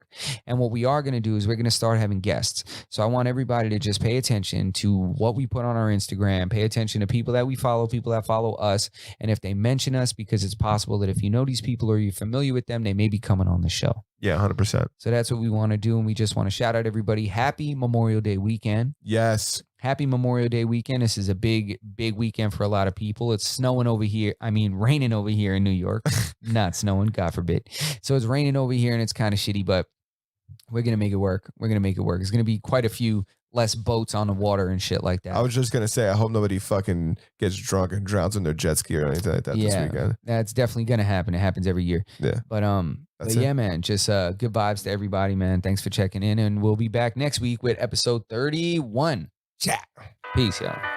And what we are going to do is we're going to start having guests. So I want everybody to just pay attention to what we put on our Instagram. Pay attention to people that we follow, people that follow us. And if they mention us, because it's possible that if you know these people or you're familiar with them, they may be coming on the show. Yeah, 100%. So that's what we want to do. And we just want to shout out everybody. Happy Memorial Day weekend. Yes. Happy Memorial Day weekend. This is a big weekend for a lot of people. It's snowing over here. I mean, raining over here in New York. Not snowing, God forbid. So it's raining over here and it's kind of shitty, but we're going to make it work. We're going to make it work. It's going to be quite a few less boats on the water and shit like that. I was just going to say, I hope nobody fucking gets drunk and drowns in their jet ski or anything like that this weekend. That's definitely going to happen. It happens every year. Yeah. But yeah, man, just good vibes to everybody, man. Thanks for checking in, and we'll be back next week with episode 31. Chat. Peace, y'all.